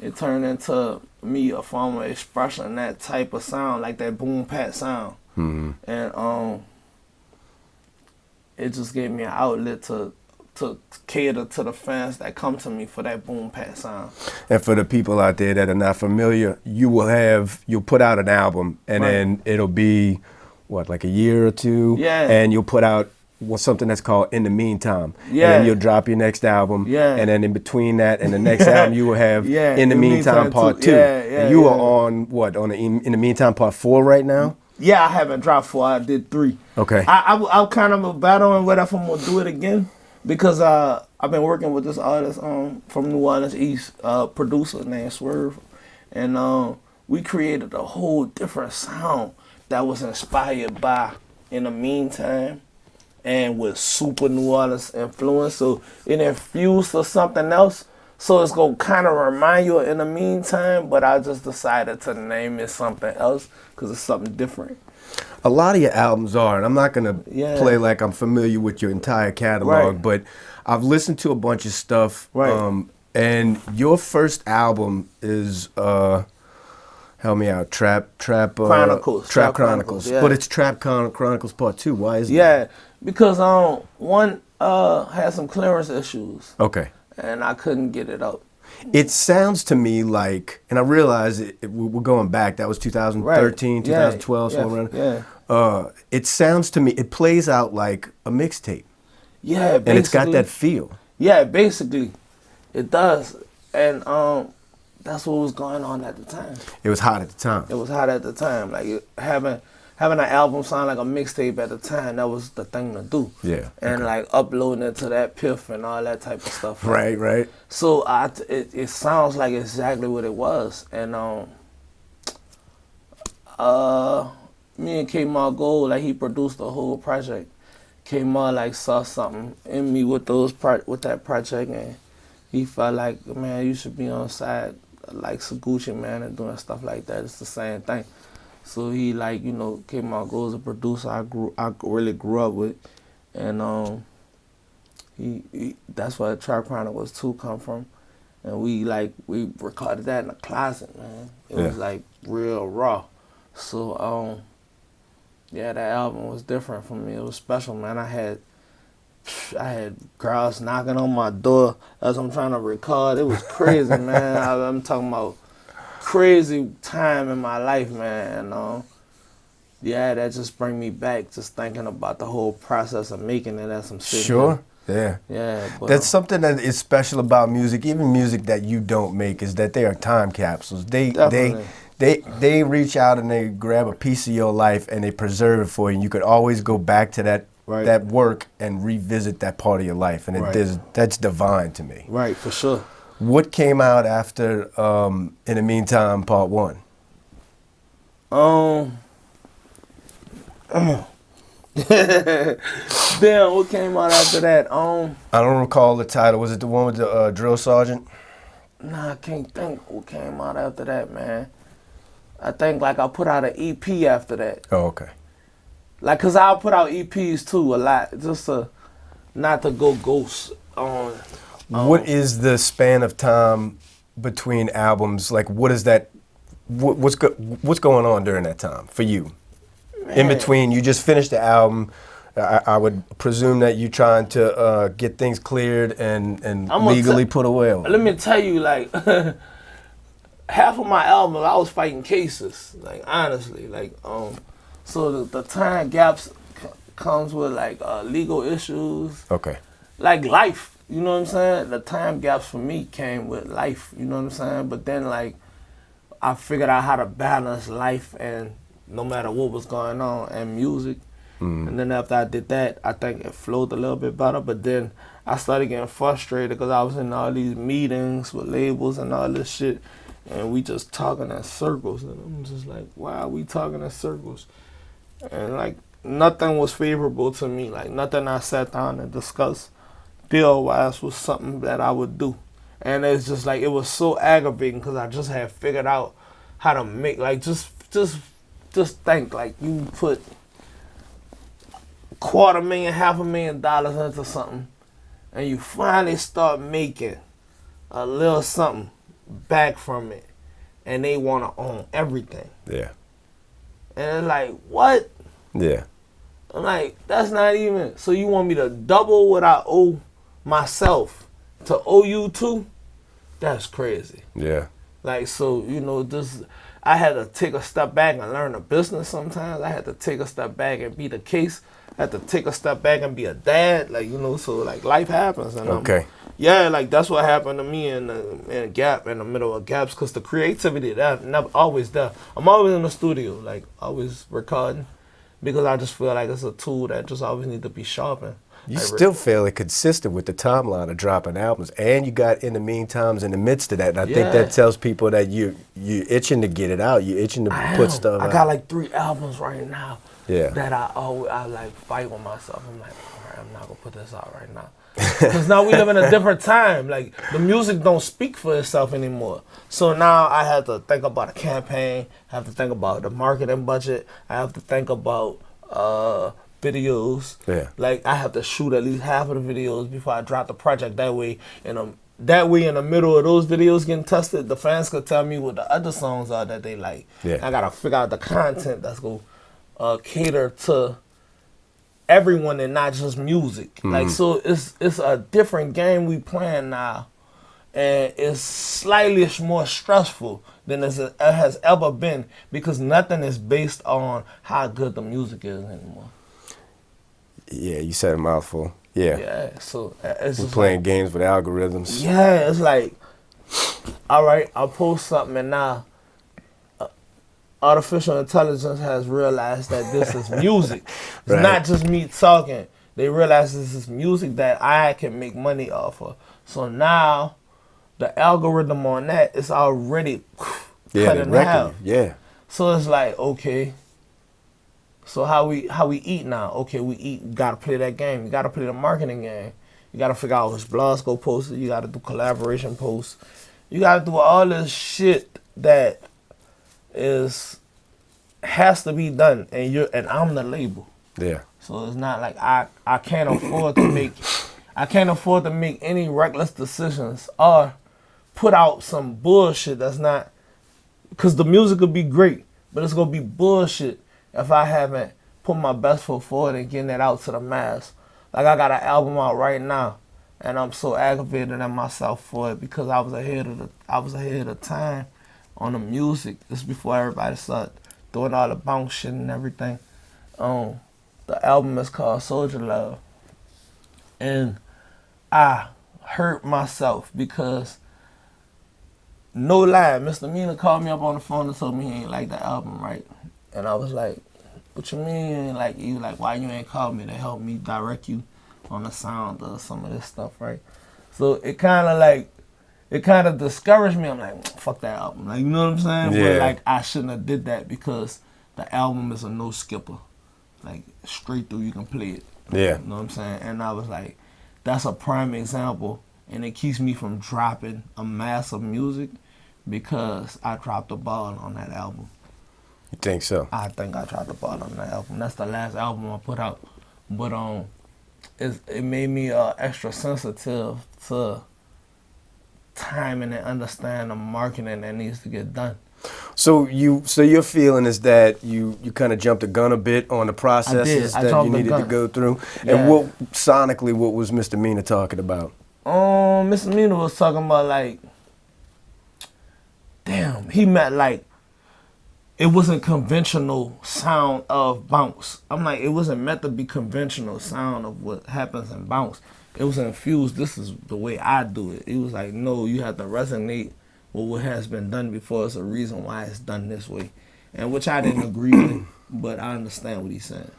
It turned into me a form of expression, that type of sound, like that boom pat sound, and it just gave me an outlet to cater to the fans that come to me for that boom pat sound. And for the people out there that are not familiar, you'll put out an album, and then it'll be like a year or two, and you'll put out something that's called In the Meantime, and then you'll drop your next album, and then in between that and the next album you will have In the Meantime Part 2. And you are on In the Meantime Part 4 right now? Yeah, I haven't dropped 4. I did 3. Okay. I kind of battling whether if I'm gonna do it again, because I've been working with this artist from New Orleans East, producer named Swerve, and we created a whole different sound that was inspired by In the Meantime and with super New Orleans influence. So it infused to something else. So it's going to kind of remind you of In the Meantime, but I just decided to name it something else because it's something different. A lot of your albums are, and I'm not going to play like I'm familiar with your entire catalog, but I've listened to a bunch of stuff. And your first album is... help me out. Trap Chronicles. Trap Chronicles. But it's Trap Chronicles Part 2. Why is that? Yeah, because one had some clearance issues. Okay. And I couldn't get it out. It sounds to me like, and I realize we're going back. That was 2013, 2012, somewhere around. Yeah. It sounds to me, it plays out like a mixtape. Yeah, basically. And it's got that feel. Yeah, basically, it does. And that's what was going on at the time. It was hot at the time. It was hot at the time. Like having an album sound like a mixtape at the time, that was the thing to do. Yeah. And like uploading it to that Piff and all that type of stuff. Right. So it sounds like exactly what it was. And me and K Margo, like he produced the whole project. K Mar like saw something in me with that project, and he felt like, man, you should be on side like Saguchi, man, and doing stuff like that. It's the same thing. So he like, came out goes a producer I really grew up with, and he that's where Trap Chronicles 2 come from, and we recorded that in the closet, man. It was like real raw. So that album was different for me. It was special, man. I had girls knocking on my door as I'm trying to record. It was crazy, man. I'm talking about crazy time in my life, man. That just bring me back, just thinking about the whole process of making it as I'm sitting Sure. here. Yeah. But that's something that is special about music, even music that you don't make, is that they are time capsules. They reach out and they grab a piece of your life and they preserve it for you. You could always go back to that work and revisit that part of your life, and that's divine to me. Right, for sure. What came out after In the Meantime Part 1? Damn, what came out after that? I don't recall the title. Was it the one with the drill sergeant? Nah, I can't think what came out after that, man. I think I put out an EP after that. Oh, okay. Cause I'll put out EPs too a lot, just not to go ghost. What is the span of time between albums? Like, what is that? What's going on during that time for you? Man. In between, you just finished the album. I would presume that you're trying to get things cleared and legally put away. Let me tell you, like, half of my album, I was fighting cases. Like, honestly, like, so the time gaps comes with like legal issues. Okay. Like life, you know what I'm saying? The time gaps for me came with life, you know what I'm saying? But then like, I figured out how to balance life and no matter what was going on and music. And then after I did that, I think it flowed a little bit better. But then I started getting frustrated because I was in all these meetings with labels and all this shit. And we just talking in circles. And I'm just like, why are we talking in circles? And like, nothing was favorable to me. Like, nothing I sat down and discussed deal-wise was something that I would do. And it's just like, it was so aggravating because I just had figured out how to make, like, just think, like, you put $250,000, $500,000 into something, and you finally start making a little something back from it, and they want to own everything. Yeah. And it's like, what? Yeah. I'm like, that's not even, so you want me to double what I owe myself to owe you too? That's crazy. Yeah. Like, so, you know, I had to take a step back and learn the business sometimes. I had to take a step back and be the case. I had to take a step back and be a dad. Like, you know, so, like, life happens. And okay. Yeah, like, that's what happened to me in the middle of gaps, because the creativity, that never always there. I'm always in the studio, like, always recording, because I just feel like it's a tool that just always need to be sharpened. You still fairly consistent with the timeline of dropping albums, and you got in the meantimes in the midst of that. And I think that tells people that you're itching to get it out. You're itching to put stuff out. I got like 3 albums right now. Yeah. That I like fight with myself. I'm like, all right, I'm not gonna put this out right now, because now we live in a different time. Like, the music don't speak for itself anymore. So now I have to think about a campaign. I have to think about the marketing budget. I have to think about videos. Yeah. Like, I have to shoot at least half of the videos before I drop the project. That way, in the middle of those videos getting tested, the fans could tell me what the other songs are that they like. Yeah. I gotta figure out the content that's gonna cater to everyone and not just music. Like, so it's a different game we playing now, and it's slightly more stressful than it has ever been, because nothing is based on how good the music is anymore. Yeah, you said a mouthful. Yeah. Yeah, so it's We're just playing like, games with algorithms. yeah, it's like, all right, I'll post something, and now artificial intelligence has realized that this is music. It's Right. not just me talking. They realize this is music that I can make money off of. So now, the algorithm on that is already cut in half. Yeah. So it's like, okay, so how we eat now? Okay, we gotta play that game. You gotta play the marketing game. You gotta figure out which blogs go post it. You gotta do collaboration posts. You gotta do all this shit that has to be done, and I'm the label. Yeah. So it's not like I can't afford to make any reckless decisions or put out some bullshit that's not, because the music will be great, but it's gonna be bullshit if I haven't put my best foot forward and getting it out to the mass. Like, I got an album out right now, and I'm so aggravated at myself for it, because I was ahead of the time on the music. This before everybody started doing all the bounce shit and everything. The album is called Soldier Love, and I hurt myself because, no lie, Mr. Mina called me up on the phone and told me he ain't like the album, right? And I was like, what you mean? Like, you like, why you ain't called me to help me direct you on the sound of some of this stuff, right? So it kind of discouraged me. I'm like, fuck that album. Like, you know what I'm saying? Yeah. But like, I shouldn't have did that, because the album is a no skipper. Like, straight through, you can play it. Yeah. You know what I'm saying? And I was like, that's a prime example, and it keeps me from dropping a mass of music, because I dropped the ball on that album. You think so? I think I dropped the ball on that album. That's the last album I put out. But it made me extra sensitive to timing and understand the marketing that needs to get done. So your feeling is that you kind of jumped the gun a bit on the processes I that you jumped the needed to gun. go through. Yeah. And what was Mr. Mina talking about? Mr. Mina was talking about like, damn, he meant like it wasn't conventional sound of bounce. I'm like, it wasn't meant to be conventional sound of what happens in bounce. It was infused, this is the way I do it. He was like, no, you have to resonate with what has been done before. It's a reason why it's done this way. And which I didn't agree with, but I understand what he's saying.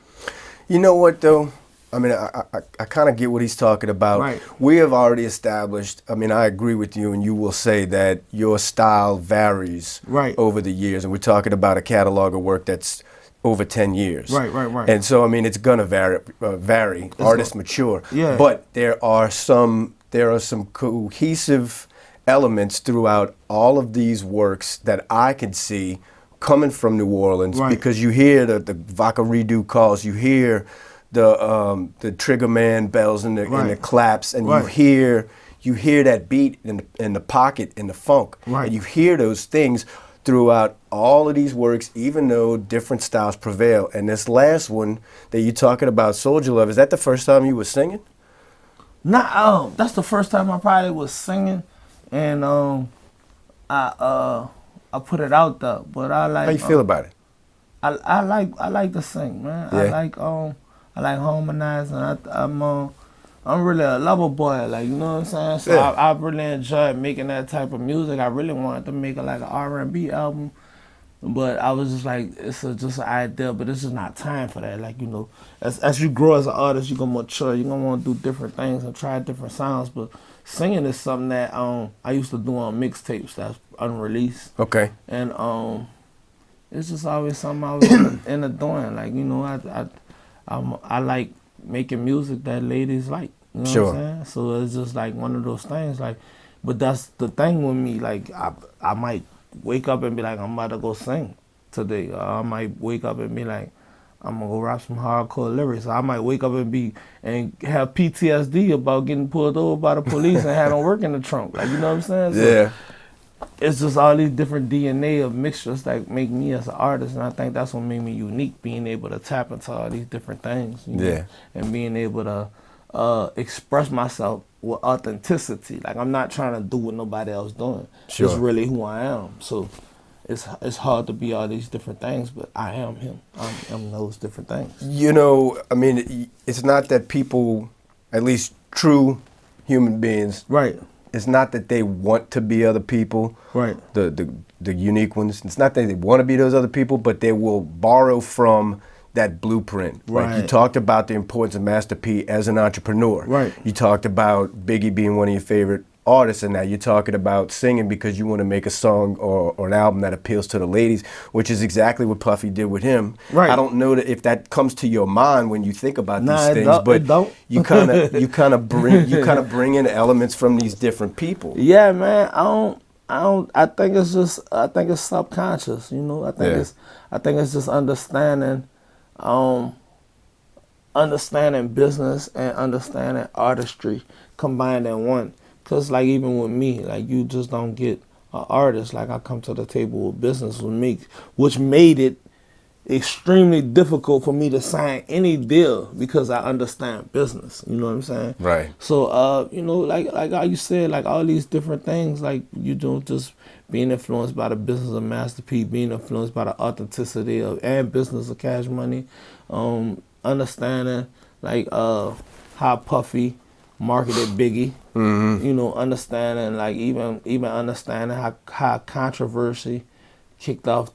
You know what, though? I mean, I kind of get what he's talking about. Right. We have already established, I mean, I agree with you, and you will say that your style varies over the years. And we're talking about a catalog of work that's over 10 years. Right. And so, I mean, it's going to vary. Artists mature. Yeah. But there are some cohesive elements throughout all of these works that I can see coming from New Orleans, because you hear the vaca-redo calls, you hear the trigger man bells and the claps, and you hear that beat in the pocket, in the funk, and you hear those things throughout all of these works, even though different styles prevail. And this last one that you're talking about, Soldier Love, is that the first time you were singing? Nah, that's the first time I probably was singing, and I put it out there. But I like. How you feel about it? I like to sing, man. Yeah. I like harmonizing. I'm really a lover boy, like, you know what I'm saying? So Yeah. I really enjoyed making that type of music. I really wanted to make like an R&B album, but I was just like, it's just an idea, but it's just not time for that. Like, you know, as you grow as an artist, you're gonna mature. You're gonna want to do different things and try different sounds. But singing is something that I used to do on mixtapes that's unreleased. Okay. And it's just always something I was into doing. Like, you know, I like making music that ladies like. You know what I'm saying? So it's just like one of those things. Like, but that's the thing with me. Like, I might wake up and be like, I'm about to go sing today. Or I might wake up and be like, I'm gonna go rap some hardcore lyrics. Or I might wake up and have PTSD about getting pulled over by the police and having work in the trunk. Like, you know what I'm saying? So Yeah. it's just all these different DNA of mixtures that make me as an artist, and I think that's what made me unique, being able to tap into all these different things, you know, and being able to express myself with authenticity. Like, I'm not trying to do what nobody else doing. Sure. It's really who I am. So it's hard to be all these different things, but I am him. I'm those different things. You know, I mean, it's not that people, at least true human beings, it's not that they want to be other people, the unique ones. It's not that they want to be those other people, but they will borrow from that blueprint. Like, you talked about the importance of Master P as an entrepreneur. You talked about Biggie being one of your favorite artists, and now you're talking about singing because you want to make a song or an album that appeals to the ladies, which is exactly what Puffy did with him. I don't know if that comes to your mind when you think about these things, but you kind of bring in elements from these different people. Yeah, man. I think it's subconscious, you know. I think it's just understanding business and understanding artistry combined in one. Cause like, even with me, like, you just don't get an artist. Like, I come to the table with business which made it extremely difficult for me to sign any deal because I understand business. You know what I'm saying? Right. So you know, like how you said, like, all these different things, like, you don't just being influenced by the business of Master P, being influenced by the authenticity and business of Cash Money, understanding like how Puffy marketed Biggie, you know, understanding, like, even understanding how controversy kicked off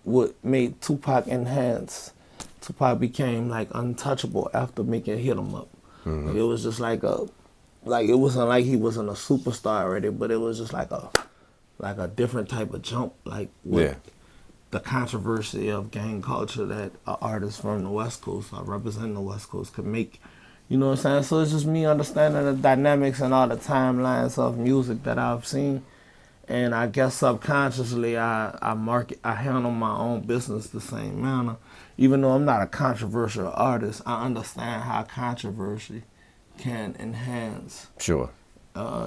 what made Tupac enhance. Tupac became like untouchable after making Hit 'Em Up. Like, it was just like it wasn't like he wasn't a superstar already, but it was just like a different type of jump, like with the controversy of gang culture that artists from the West Coast, representing the West Coast, could make. You know what I'm saying? So it's just me understanding the dynamics and all the timelines of music that I've seen, And I guess subconsciously I handle my own business the same manner. Even though I'm not a controversial artist, I understand how controversy can enhance Sure.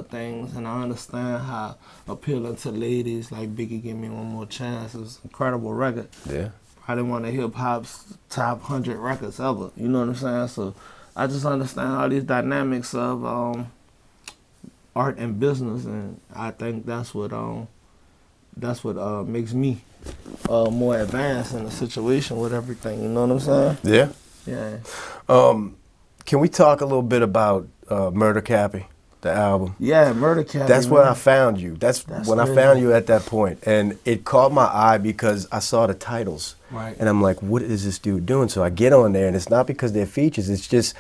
things, and I understand how appealing to ladies like Biggie Give Me One More Chance is an incredible record. Yeah. Probably one of hip hop's top 100 records ever. You know what I'm saying? So I just understand all these dynamics of art and business, and I think that's what makes me more advanced in the situation with everything. You know what I'm saying? Yeah. Yeah. Can we talk a little bit about Murder Cappy, the album? Yeah, Murder Cappy. That's when I found you. That's when crazy. I found you at that point. And it caught my eye because I saw the titles. Right. And I'm like, what is this dude doing? So I get on there, and it's not because they're features. It's just,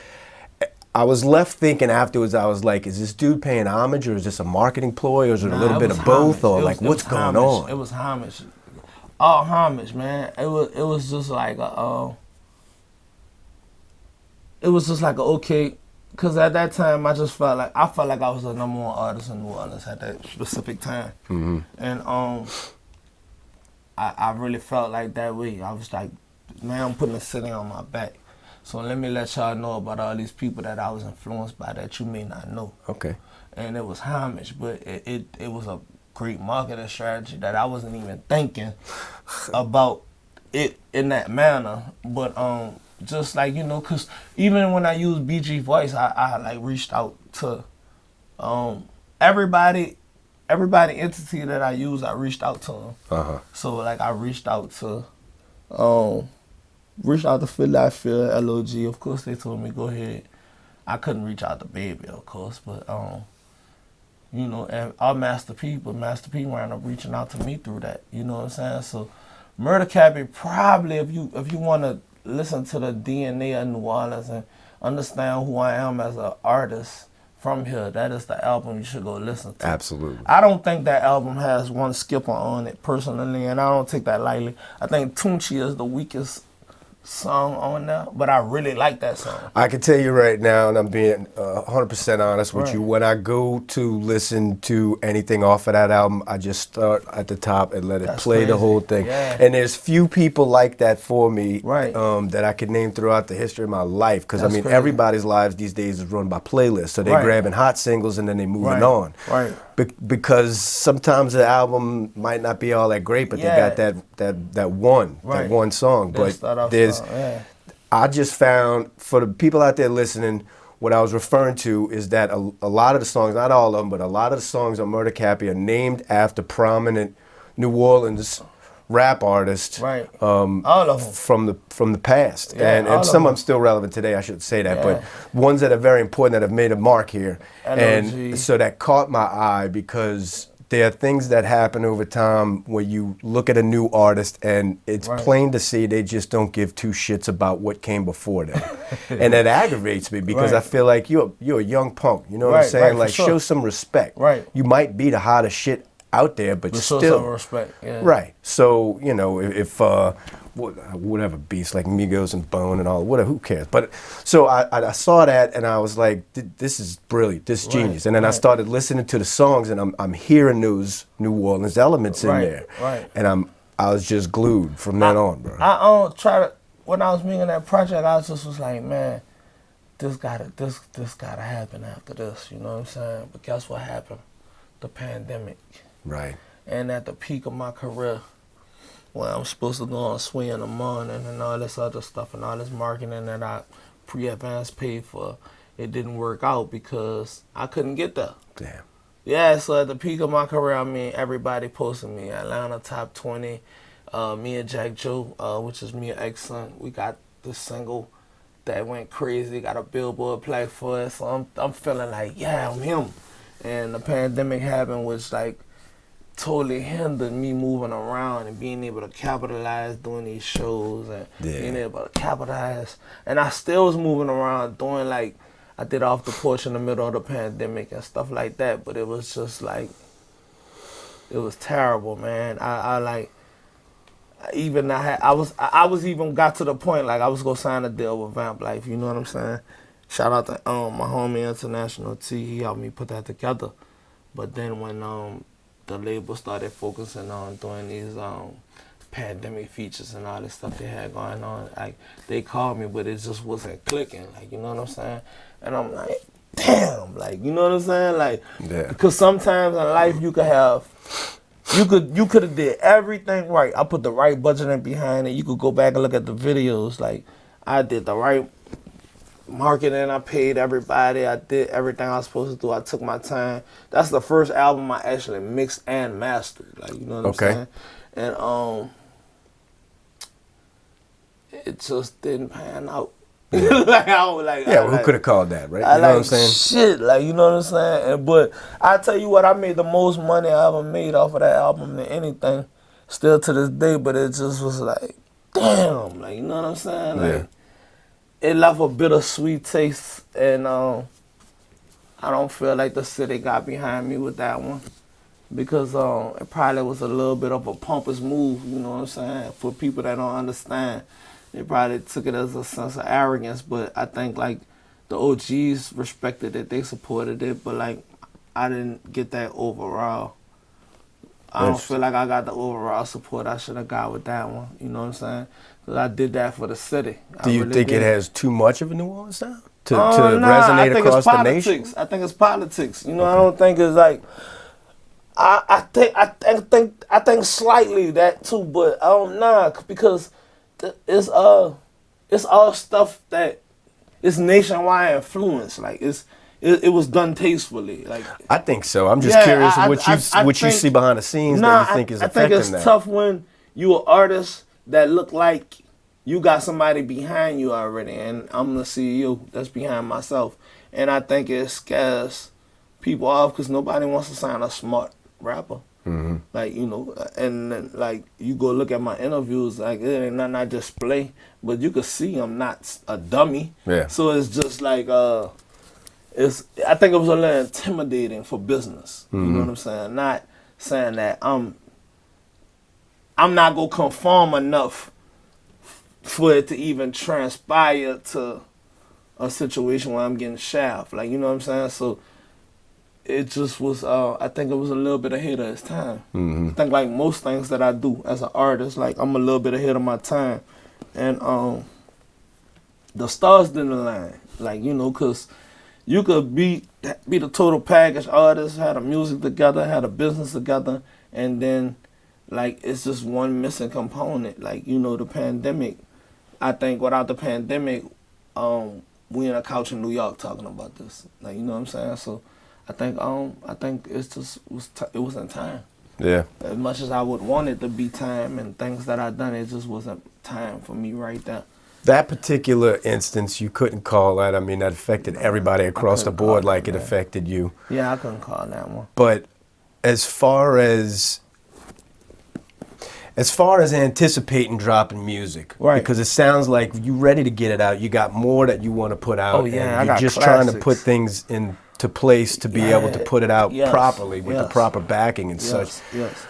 I was left thinking afterwards, I was like, is this dude paying homage, or is this a marketing ploy, or is it a little bit of both, or like, what's going on? It was homage. All homage, man. It was just like a, it was just like a okay, because at that time I felt like I was the #1 artist in New Orleans at that specific time. Mm-hmm. And I really felt like that way. I was like, man, I'm putting a city on my back. So let me let y'all know about all these people that I was influenced by that you may not know. Okay. And it was homage, but it was a great marketing strategy that I wasn't even thinking about it in that manner. But just like, you know, because even when I used BG Voice, I like reached out to everybody entity that I use, I reached out to them. Uh-huh. So like I reached out to Philadelphia, LOG. Of course they told me go ahead. I couldn't reach out to Baby, of course, but you know, and our Master P wound up reaching out to me through that. You know what I'm saying? So Murder Cappy, probably if you want to listen to the DNA of New Orleans and understand who I am as an artist from here, that is the album you should go listen to. Absolutely. I don't think that album has one skipper on it personally, and I don't take that lightly. I think Tunchi is the weakest song on there, but I really like that song. I can tell you right now, and I'm being 100% honest with Right. you, when I go to listen to anything off of that album, I just start at the top and let it That's play the crazy. whole thing. Yeah. And there's few people like that for me, Right. that I could name throughout the history of my life. Because, I That's mean, crazy. everybody's lives these days is run by playlists. So they're Right. grabbing hot singles and then they're moving Right. on. Right. Because sometimes the album might not be all that great, but Yeah. they got that one song. They start But off there's... strong, yeah. I just found, for the people out there listening, what I was referring to is that a lot of the songs, not all of them, but a lot of the songs on Murder Cappy are named after prominent New Orleans rap artists. Right. All of them. from the past. Yeah, all and of some of them. them still relevant today, I should say that. Yeah. But ones that are very important that have made a mark here. LOG. And so that caught my eye because there are things that happen over time where you look at a new artist and it's Right. plain to see they just don't give two shits about what came before them. And that aggravates me because Right. I feel like you're a young punk. You know what I'm Right, saying? right, for Like, sure. show some respect. Right. You might be the hottest shit out there, but But show still. some respect. Yeah. Right. So, you know, if whatever beats like Migos and Bone and all, whatever, who cares? But so I saw that and I was like, this is brilliant, this is Right, genius. And then I right. started listening to the songs and I'm hearing those New Orleans elements in Right, there. right. And I was just glued from then on, bro. When I was making that project, I just was like, man, this gotta happen after this. You know what I'm saying? But guess what happened? The pandemic. Right. And at the peak of my career, when I'm supposed to go on swing in the morning and all this other stuff and all this marketing that I pre-advance paid for, it didn't work out because I couldn't get there. Damn. Yeah, so at the peak of my career, I mean, everybody posted me. Atlanta Top 20, me and Jack Joe, which is me and X-Son, we got this single that went crazy, got a Billboard plaque for it, so I'm feeling like, yeah, I'm him. And the pandemic happened, which like totally hindered me moving around and being able to capitalize doing these shows and being able to capitalize. And I still was moving around doing like, I did Off the Porch in the middle of the pandemic and stuff like that, but it was just like, it was terrible, man. I was even got to the point like I was gonna sign a deal with Vamp Life, you know what I'm saying? Shout out to my homie International T, he helped me put that together. But then when the label started focusing on doing these pandemic features and all this stuff they had going on. Like, they called me, but it just wasn't clicking. Like, you know what I'm saying? And I'm like, damn, like, you know what I'm saying? Like, because sometimes in life you could have, you could have did everything right. I put the right budget in behind it. You could go back and look at the videos. Like, I did the right marketing. I paid everybody. I did everything I was supposed to do. I took my time. That's the first album I actually mixed and mastered. Like, you know what I'm saying? And it just didn't pan out. Like, who could have called that, right? You know what I'm saying? Shit, like, you know what I'm saying? But I tell you what, I made the most money I ever made off of that album than anything, still to this day. But it just was like, damn, like, you know what I'm saying? Like, it left a bittersweet taste, and I don't feel like the city got behind me with that one, because it probably was a little bit of a pompous move, you know what I'm saying? For people that don't understand, they probably took it as a sense of arrogance, but I think, like, the OGs respected it, they supported it, but, like, I didn't get that overall. I don't feel like I got the overall support I should have got with that one, you know what I'm saying? Because I did that for the city. Do you think it has too much of a New Orleans sound to resonate across the nation? I think it's politics. You know, I don't think it's like, I think slightly that too, but I don't know, because it's all stuff that is nationwide influence. Like, it was done tastefully. Like, I think so. I'm just curious what you see behind the scenes that you think is affecting that. I think it's tough when you an artist that look like you got somebody behind you already, and I'm the CEO that's behind myself, and I think it scares people off because nobody wants to sign a smart rapper. Mm-hmm. Like, you know, and then, like, you go look at my interviews, like, it ain't nothing I display, but you can see I'm not a dummy. Yeah. So it's just like, I think it was a little intimidating for business. Mm-hmm. You know what I'm saying? Not saying that I'm not gonna conform enough for it to even transpire to a situation where I'm getting shafted. Like, you know what I'm saying? So it just was, I think it was a little bit ahead of its time. Mm-hmm. I think, like most things that I do as an artist, like, I'm a little bit ahead of my time. And the stars didn't align. Like, you know, because you could be the total package artist, had the music together, had a business together, and then, like, it's just one missing component. Like, you know, the pandemic. I think without the pandemic, we in a couch in New York talking about this. Like, you know what I'm saying? So I think it's just it wasn't time. Yeah. As much as I would want it to be time and things that I done, it just wasn't time for me right there. That particular instance, you couldn't call that. I mean, that affected everybody across the board like it affected you. Yeah, I couldn't call that one. But as far as anticipating dropping music, right? Because it sounds like you ready to get it out. You got more that you want to put out. Oh yeah, and you're just trying to put things into place to be able to put it out properly with the proper backing and such. Yes.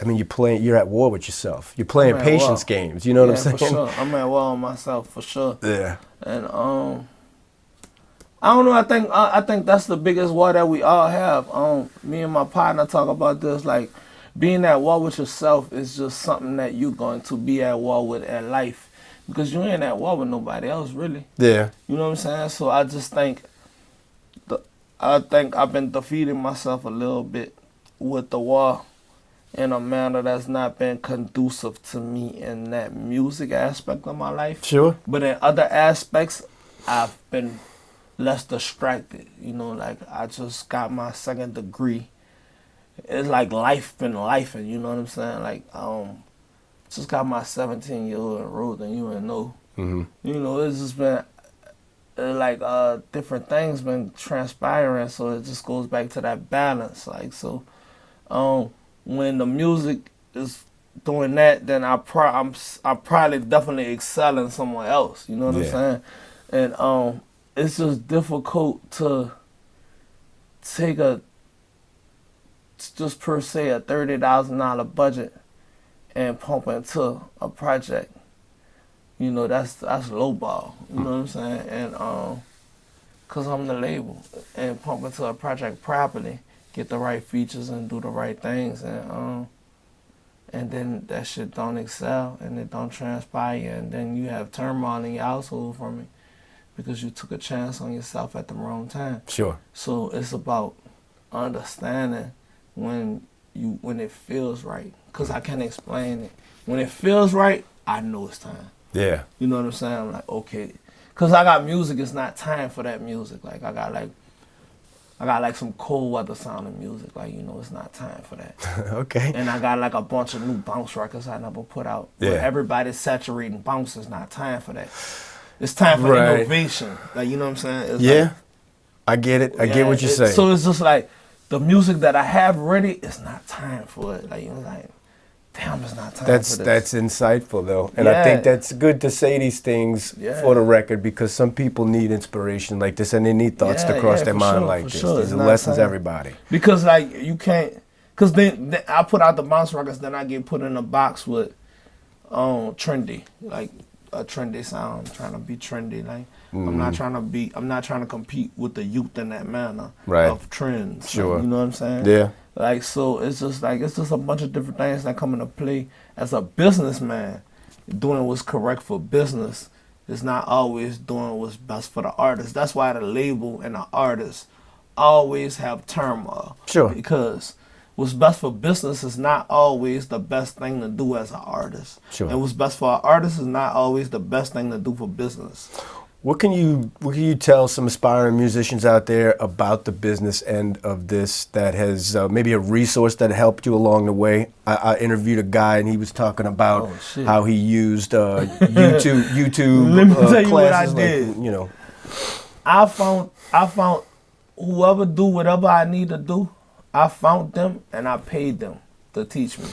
I mean, you're at war with yourself. You're playing patience games. You know what I'm saying? For sure. I'm at war with myself for sure. Yeah. And I don't know. I think that's the biggest war that we all have. Me and my partner talk about this. Like, being at war with yourself is just something that you're going to be at war with in life, because you ain't at war with nobody else, really. Yeah. You know what I'm saying? So I just think I've been defeating myself a little bit with the war in a manner that's not been conducive to me in that music aspect of my life. Sure. But in other aspects, I've been less distracted. You know, like, I just got my 2nd degree. It's like life been lifing, you know what I'm saying? Like, just got my 17-year-old enrolled in UNO. Mm-hmm. You know, it's just been like different things been transpiring, so it just goes back to that balance. Like, so when the music is doing that, then I probably definitely excelling somewhere else. You know what I'm saying? And it's just difficult to take just per se a $30,000 budget and pump into a project. You know, that's low ball. You know what I'm saying? And Because I'm the label. And pump into a project properly, get the right features and do the right things. And then that shit don't excel and it don't transpire. And then you have turmoil in your household from it because you took a chance on yourself at the wrong time. Sure. So it's about understanding when it feels right. Because I can't explain it. When it feels right, I know it's time. Yeah. You know what I'm saying? I'm like, okay. Because I got music, it's not time for that music. Like, I got some cold weather sounding music. Like, you know, it's not time for that. Okay. And I got like a bunch of new bounce records I never put out. Yeah. Where everybody's saturating bounce. It's not time for that. It's time for Right. innovation. Like, you know what I'm saying? It's Yeah. like, I get it. I get what you're saying. so it's just like, the music that I have ready, it's not time for it. Like, you know, like, damn, it's not time for this. That's insightful though, and I Yeah. think that's good to say these things Yeah. for the record because some people need inspiration like this and they need thoughts to cross their for mind sure, like for this. sure. These It's are not lessons time. everybody. Because, like, you can't, because then I put out the bounce records, then I get put in a box with trendy, like a trendy sound. I'm trying to be trendy. Like, I'm not trying to compete with the youth in that manner of trends. Sure. Like, you know what I'm saying? Yeah. Like, so it's just a bunch of different things that come into play. As a businessman, doing what's correct for business is not always doing what's best for the artist. That's why the label and the artist always have turmoil. Sure. Because what's best for business is not always the best thing to do as an artist. Sure. And what's best for an artist is not always the best thing to do for business. What can you tell some aspiring musicians out there about the business end of this that has maybe a resource that helped you along the way? I interviewed a guy and he was talking about how he used YouTube Let me tell you classes. what I did. Like, you know, I found whoever do whatever I need to do, I found them and I paid them to teach me.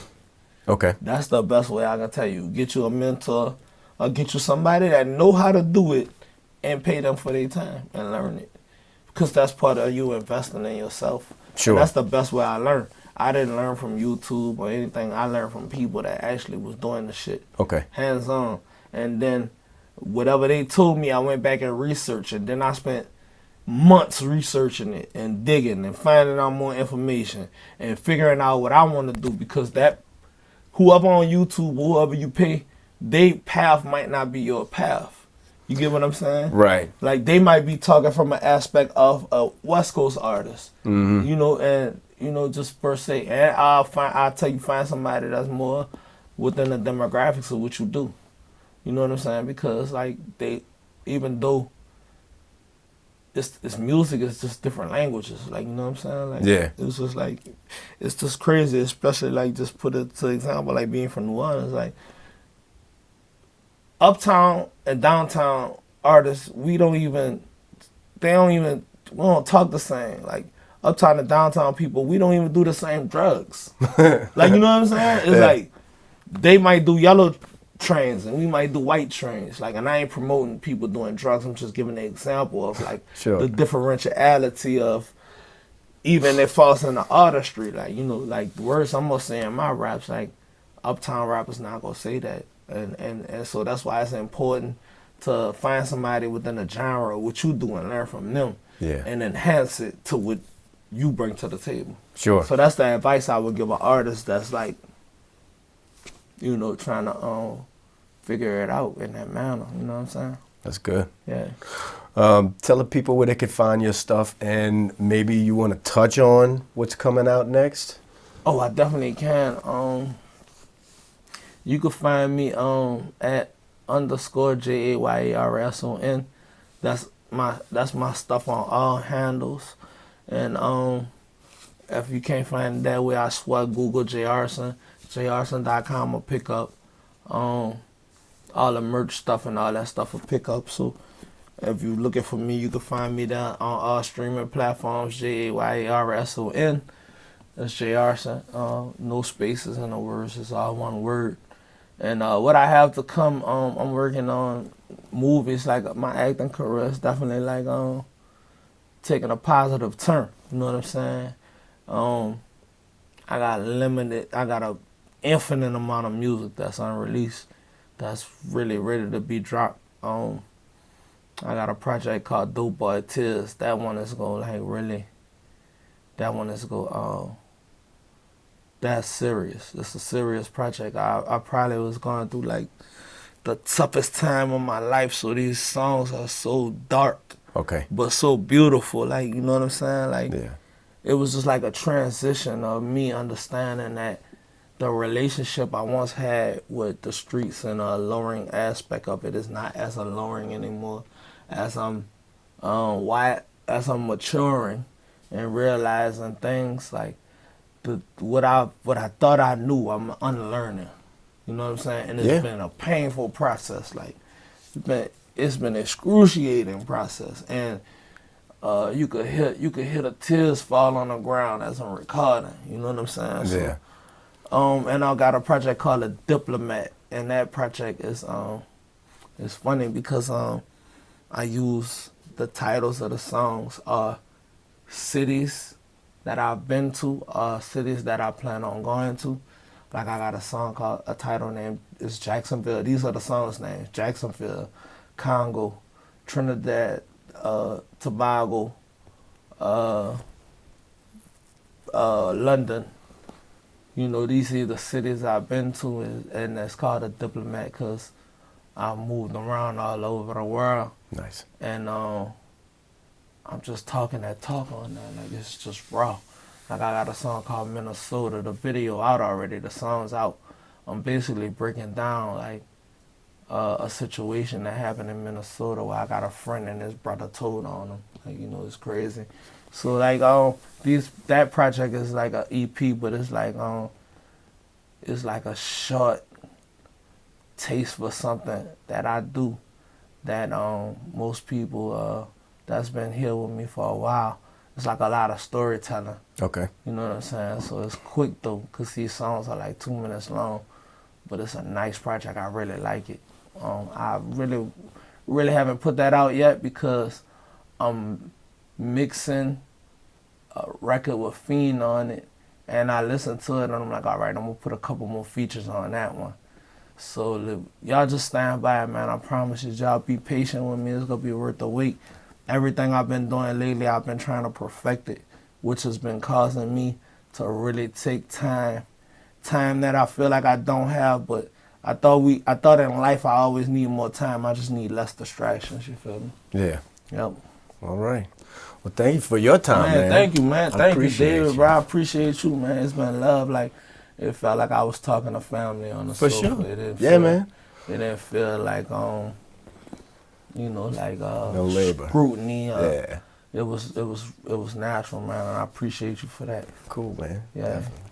okay, That's the best way I can tell you. Get you a mentor or get you somebody that know how to do it and pay them for their time and learn it. Because that's part of you investing in yourself. Sure. And that's the best way I learned. I didn't learn from YouTube or anything. I learned from people that actually was doing the shit. Okay. Hands on. And then whatever they told me, I went back and researched. And then I spent months researching it and digging and finding out more information and figuring out what I want to do, because that whoever on YouTube, whoever you pay, their path might not be your path. You get what I'm saying? Right. Like, they might be talking from an aspect of a West Coast artist, you know, and, you know, just per se. And I'll tell you, find somebody that's more within the demographics of what you do. You know what I'm saying? Because, like, even though it's music, it's just different languages. Like, you know what I'm saying? Like, yeah. It's just like, it's just crazy, especially, like, just put it to example, like, being from New Orleans, like, uptown and downtown artists, we don't talk the same. Like, uptown and downtown people, we don't even do the same drugs. Like, you know what I'm saying? It's like, they might do yellow trains and we might do white trains. Like, and I ain't promoting people doing drugs. I'm just giving an example of, like, the differentiality of even it falls in the artistry. Like, you know, like, the words I'm gonna say in my raps, like, uptown rappers not gonna say that. And so that's why it's important to find somebody within the genre of what you do and learn from them, and enhance it to what you bring to the table. Sure. So that's the advice I would give an artist that's, like, you know, trying to figure it out in that manner. You know what I'm saying? That's good. Yeah. Tell the people where they could find your stuff, and maybe you want to touch on what's coming out next. Oh, I definitely can. You can find me at _JAYARSON. That's my stuff on all handles. And if you can't find it that way, I swear Google Jayarson, Jayarson.com will pick up all the merch stuff and all that stuff will pick up. So if you're looking for me, you can find me there on all streaming platforms, JAYARSON. That's Jayarson. No spaces in the words, it's all one word. And what I have to come, I'm working on movies. Like, my acting career is definitely, like, taking a positive turn. You know what I'm saying? I got an infinite amount of music that's unreleased, that's really ready to be dropped. I got a project called Dope Boy Tears. That one is go like really. That one is go. That's serious. It's a serious project. I probably was going through like the toughest time of my life. So these songs are so dark, Okay. but so beautiful. Like, you know what I'm saying? Like, Yeah. it was just like a transition of me understanding that the relationship I once had with the streets and a alluring aspect of it is not as alluring anymore. As I'm as I'm maturing and realizing things like what I thought I knew, I'm unlearning. You know what I'm saying? And it's been a painful process. Like it's been excruciating process. And you could hear the tears fall on the ground as I'm recording. You know what I'm saying? Yeah. So, and I got a project called A Diplomat, and that project is it's funny because I use the titles of the songs are cities that I've been to, cities that I plan on going to. Like I got a title named is Jacksonville. These are the songs names: Jacksonville, Congo, Trinidad, Tobago, London. You know, these are the cities I've been to, and it's called A Diplomat because I moved around all over the world. Nice. And I'm just talking that talk on that, like it's just raw. Like I got a song called Minnesota, the video out already, the song's out. I'm basically breaking down like a situation that happened in Minnesota where I got a friend and his brother told on him. Like, you know, it's crazy. So like that project is like a EP, but it's like a short taste for something that I do that most people that's been here with me for a while. It's like a lot of storytelling. Okay. You know what I'm saying? So it's quick though, cause these songs are like 2 minutes long, but it's a nice project. I really like it. I really haven't put that out yet because I'm mixing a record with Fiend on it, and I listened to it and I'm like, all right, I'm gonna put a couple more features on that one. So y'all just stand by it, man. I promise you, y'all be patient with me. It's gonna be worth the wait. Everything I've been doing lately, I've been trying to perfect it, which has been causing me to really take time that I feel like I don't have. But I thought in life I always need more time. I just need less distractions. You feel me? Yeah. Yep. All right. Well, thank you for your time, man. Thank you, man. Thank you, David, you. bro. I appreciate you, man. It's been love. Like, it felt like I was talking to family on the For sofa. sure. Yeah, man. It didn't feel like you know, like no labor, scrutiny. Yeah. It was natural, man, and I appreciate you for that. Cool, man. Yeah. Definitely.